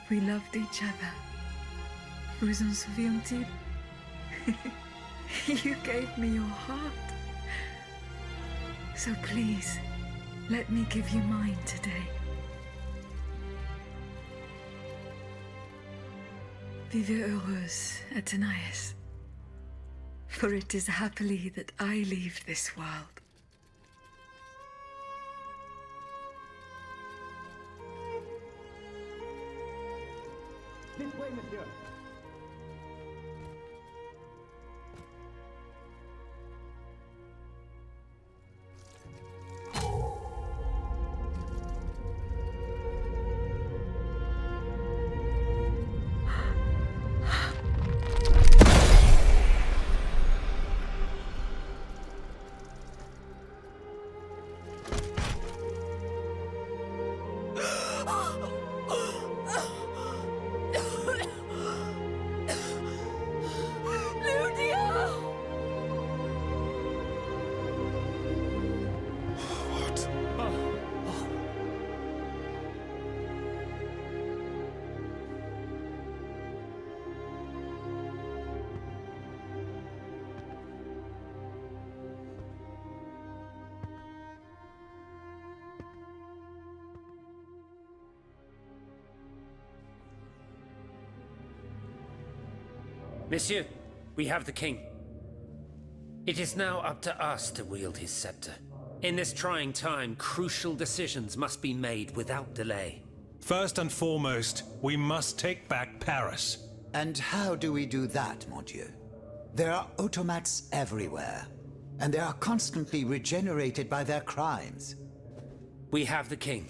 We loved each other. Vous en souvient-il? You gave me your heart. So please, let me give you mine today. Vivez heureuse, Antoinette. For it is happily that I leave this world. This way, monsieur. Monsieur, we have the king. It is now up to us to wield his scepter. In this trying time, crucial decisions must be made without delay. First and foremost, we must take back Paris. And how do we do that, mon Dieu? There are automats everywhere, and they are constantly regenerated by their crimes. We have the king.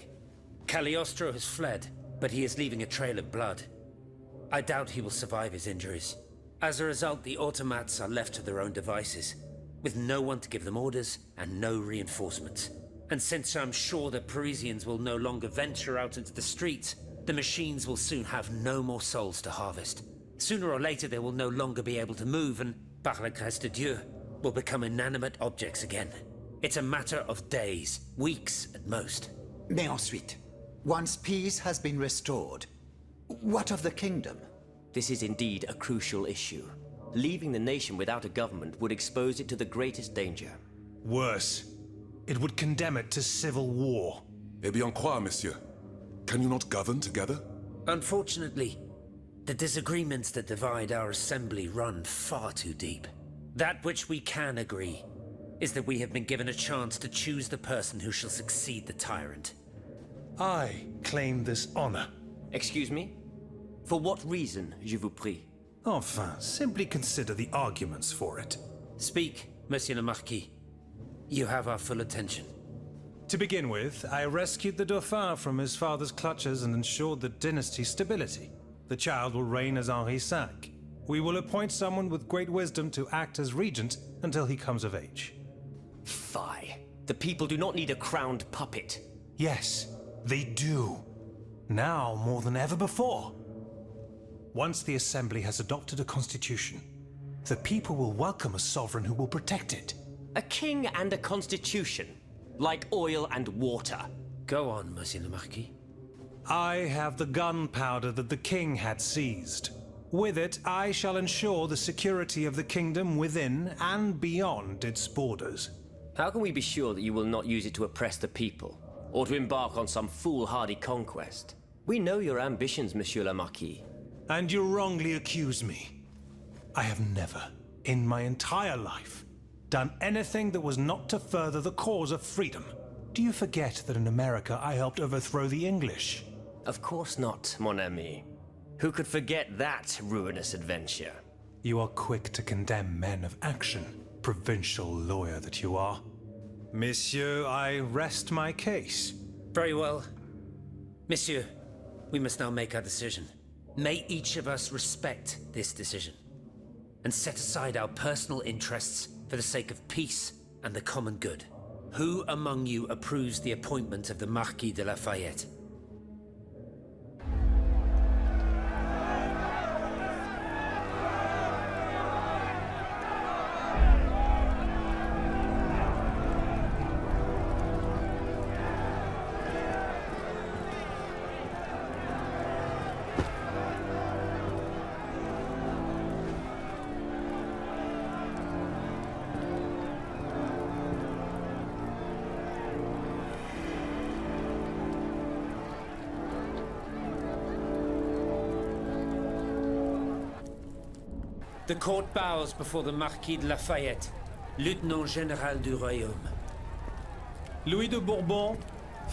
Cagliostro has fled, but he is leaving a trail of blood. I doubt he will survive his injuries. As a result, the automats are left to their own devices, with no one to give them orders and no reinforcements. And since I'm sure the Parisians will no longer venture out into the streets, the machines will soon have no more souls to harvest. Sooner or later they will no longer be able to move and, par la grâce de Dieu, will become inanimate objects again. It's a matter of days, weeks at most. Mais ensuite, once peace has been restored, what of the kingdom? This is indeed a crucial issue. Leaving the nation without a government would expose it to the greatest danger. Worse, it would condemn it to civil war. Eh bien quoi, monsieur? Can you not govern together? Unfortunately, the disagreements that divide our assembly run far too deep. That which we can agree is that we have been given a chance to choose the person who shall succeed the tyrant. I claim this honor. Excuse me? For what reason, je vous prie? Enfin, simply consider the arguments for it. Speak, Monsieur le Marquis. You have our full attention. To begin with, I rescued the Dauphin from his father's clutches and ensured the dynasty's stability. The child will reign as Henri V. We will appoint someone with great wisdom to act as regent until he comes of age. Fie. The people do not need a crowned puppet. Yes, they do. Now more than ever before. Once the Assembly has adopted a constitution, the people will welcome a sovereign who will protect it. A king and a constitution. Like oil and water. Go on, Monsieur le Marquis. I have the gunpowder that the king had seized. With it, I shall ensure the security of the kingdom within and beyond its borders. How can we be sure that you will not use it to oppress the people, or to embark on some foolhardy conquest? We know your ambitions, Monsieur le Marquis. And you wrongly accuse me. I have never, in my entire life, done anything that was not to further the cause of freedom. Do you forget that in America I helped overthrow the English? Of course not, mon ami. Who could forget that ruinous adventure? You are quick to condemn men of action, provincial lawyer that you are. Monsieur, I rest my case. Very well. Monsieur, we must now make our decision. May each of us respect this decision, and set aside our personal interests for the sake of peace and the common good. Who among you approves the appointment of the Marquis de Lafayette? The court bows before the Marquis de Lafayette, Lieutenant Général du Royaume. Louis de Bourbon,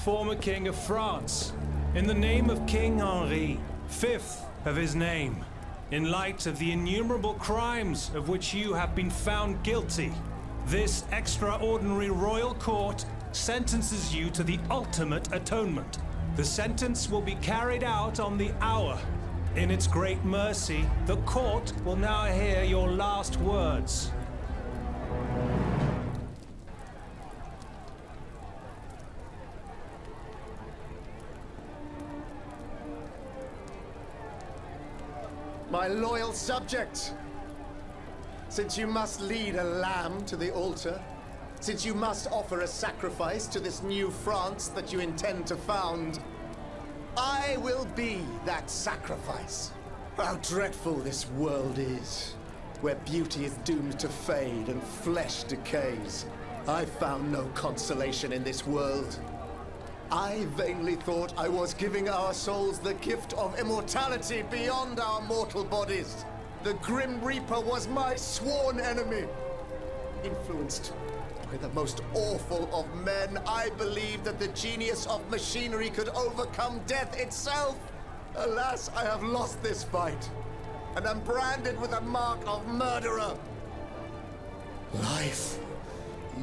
former King of France, in the name of King Henri, fifth of his name, in light of the innumerable crimes of which you have been found guilty, this extraordinary royal court sentences you to the ultimate atonement. The sentence will be carried out on the hour. In its great mercy, the court will now hear your last words. My loyal subject, since you must lead a lamb to the altar, since you must offer a sacrifice to this new France that you intend to found, I will be that sacrifice. How dreadful this world is, where beauty is doomed to fade and flesh decays. I found no consolation in this world. I vainly thought I was giving our souls the gift of immortality beyond our mortal bodies. The Grim Reaper was my sworn enemy. Influenced by the most awful of men, I believed that the genius of machinery could overcome death itself. Alas, I have lost this fight, and am branded with the mark of murderer. Life,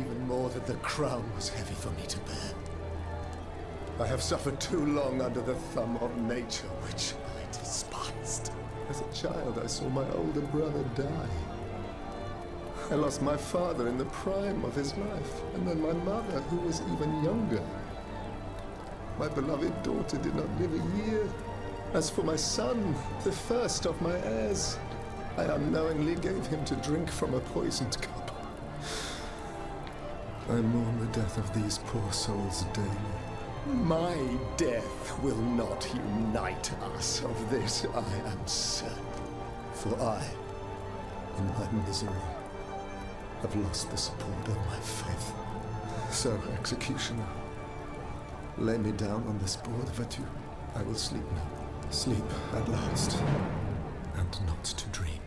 even more than the crown, was heavy for me to bear. I have suffered too long under the thumb of nature, which I despised. As a child, I saw my older brother die. I lost my father in the prime of his life, and then my mother, who was even younger. My beloved daughter did not live a year. As for my son, the first of my heirs, I unknowingly gave him to drink from a poisoned cup. I mourn the death of these poor souls daily. My death will not unite us, of this I am certain. For I, in my misery, have lost the support of my faith. So, executioner, lay me down on this board, Vertu. I will sleep now. Sleep at last, and not to dream.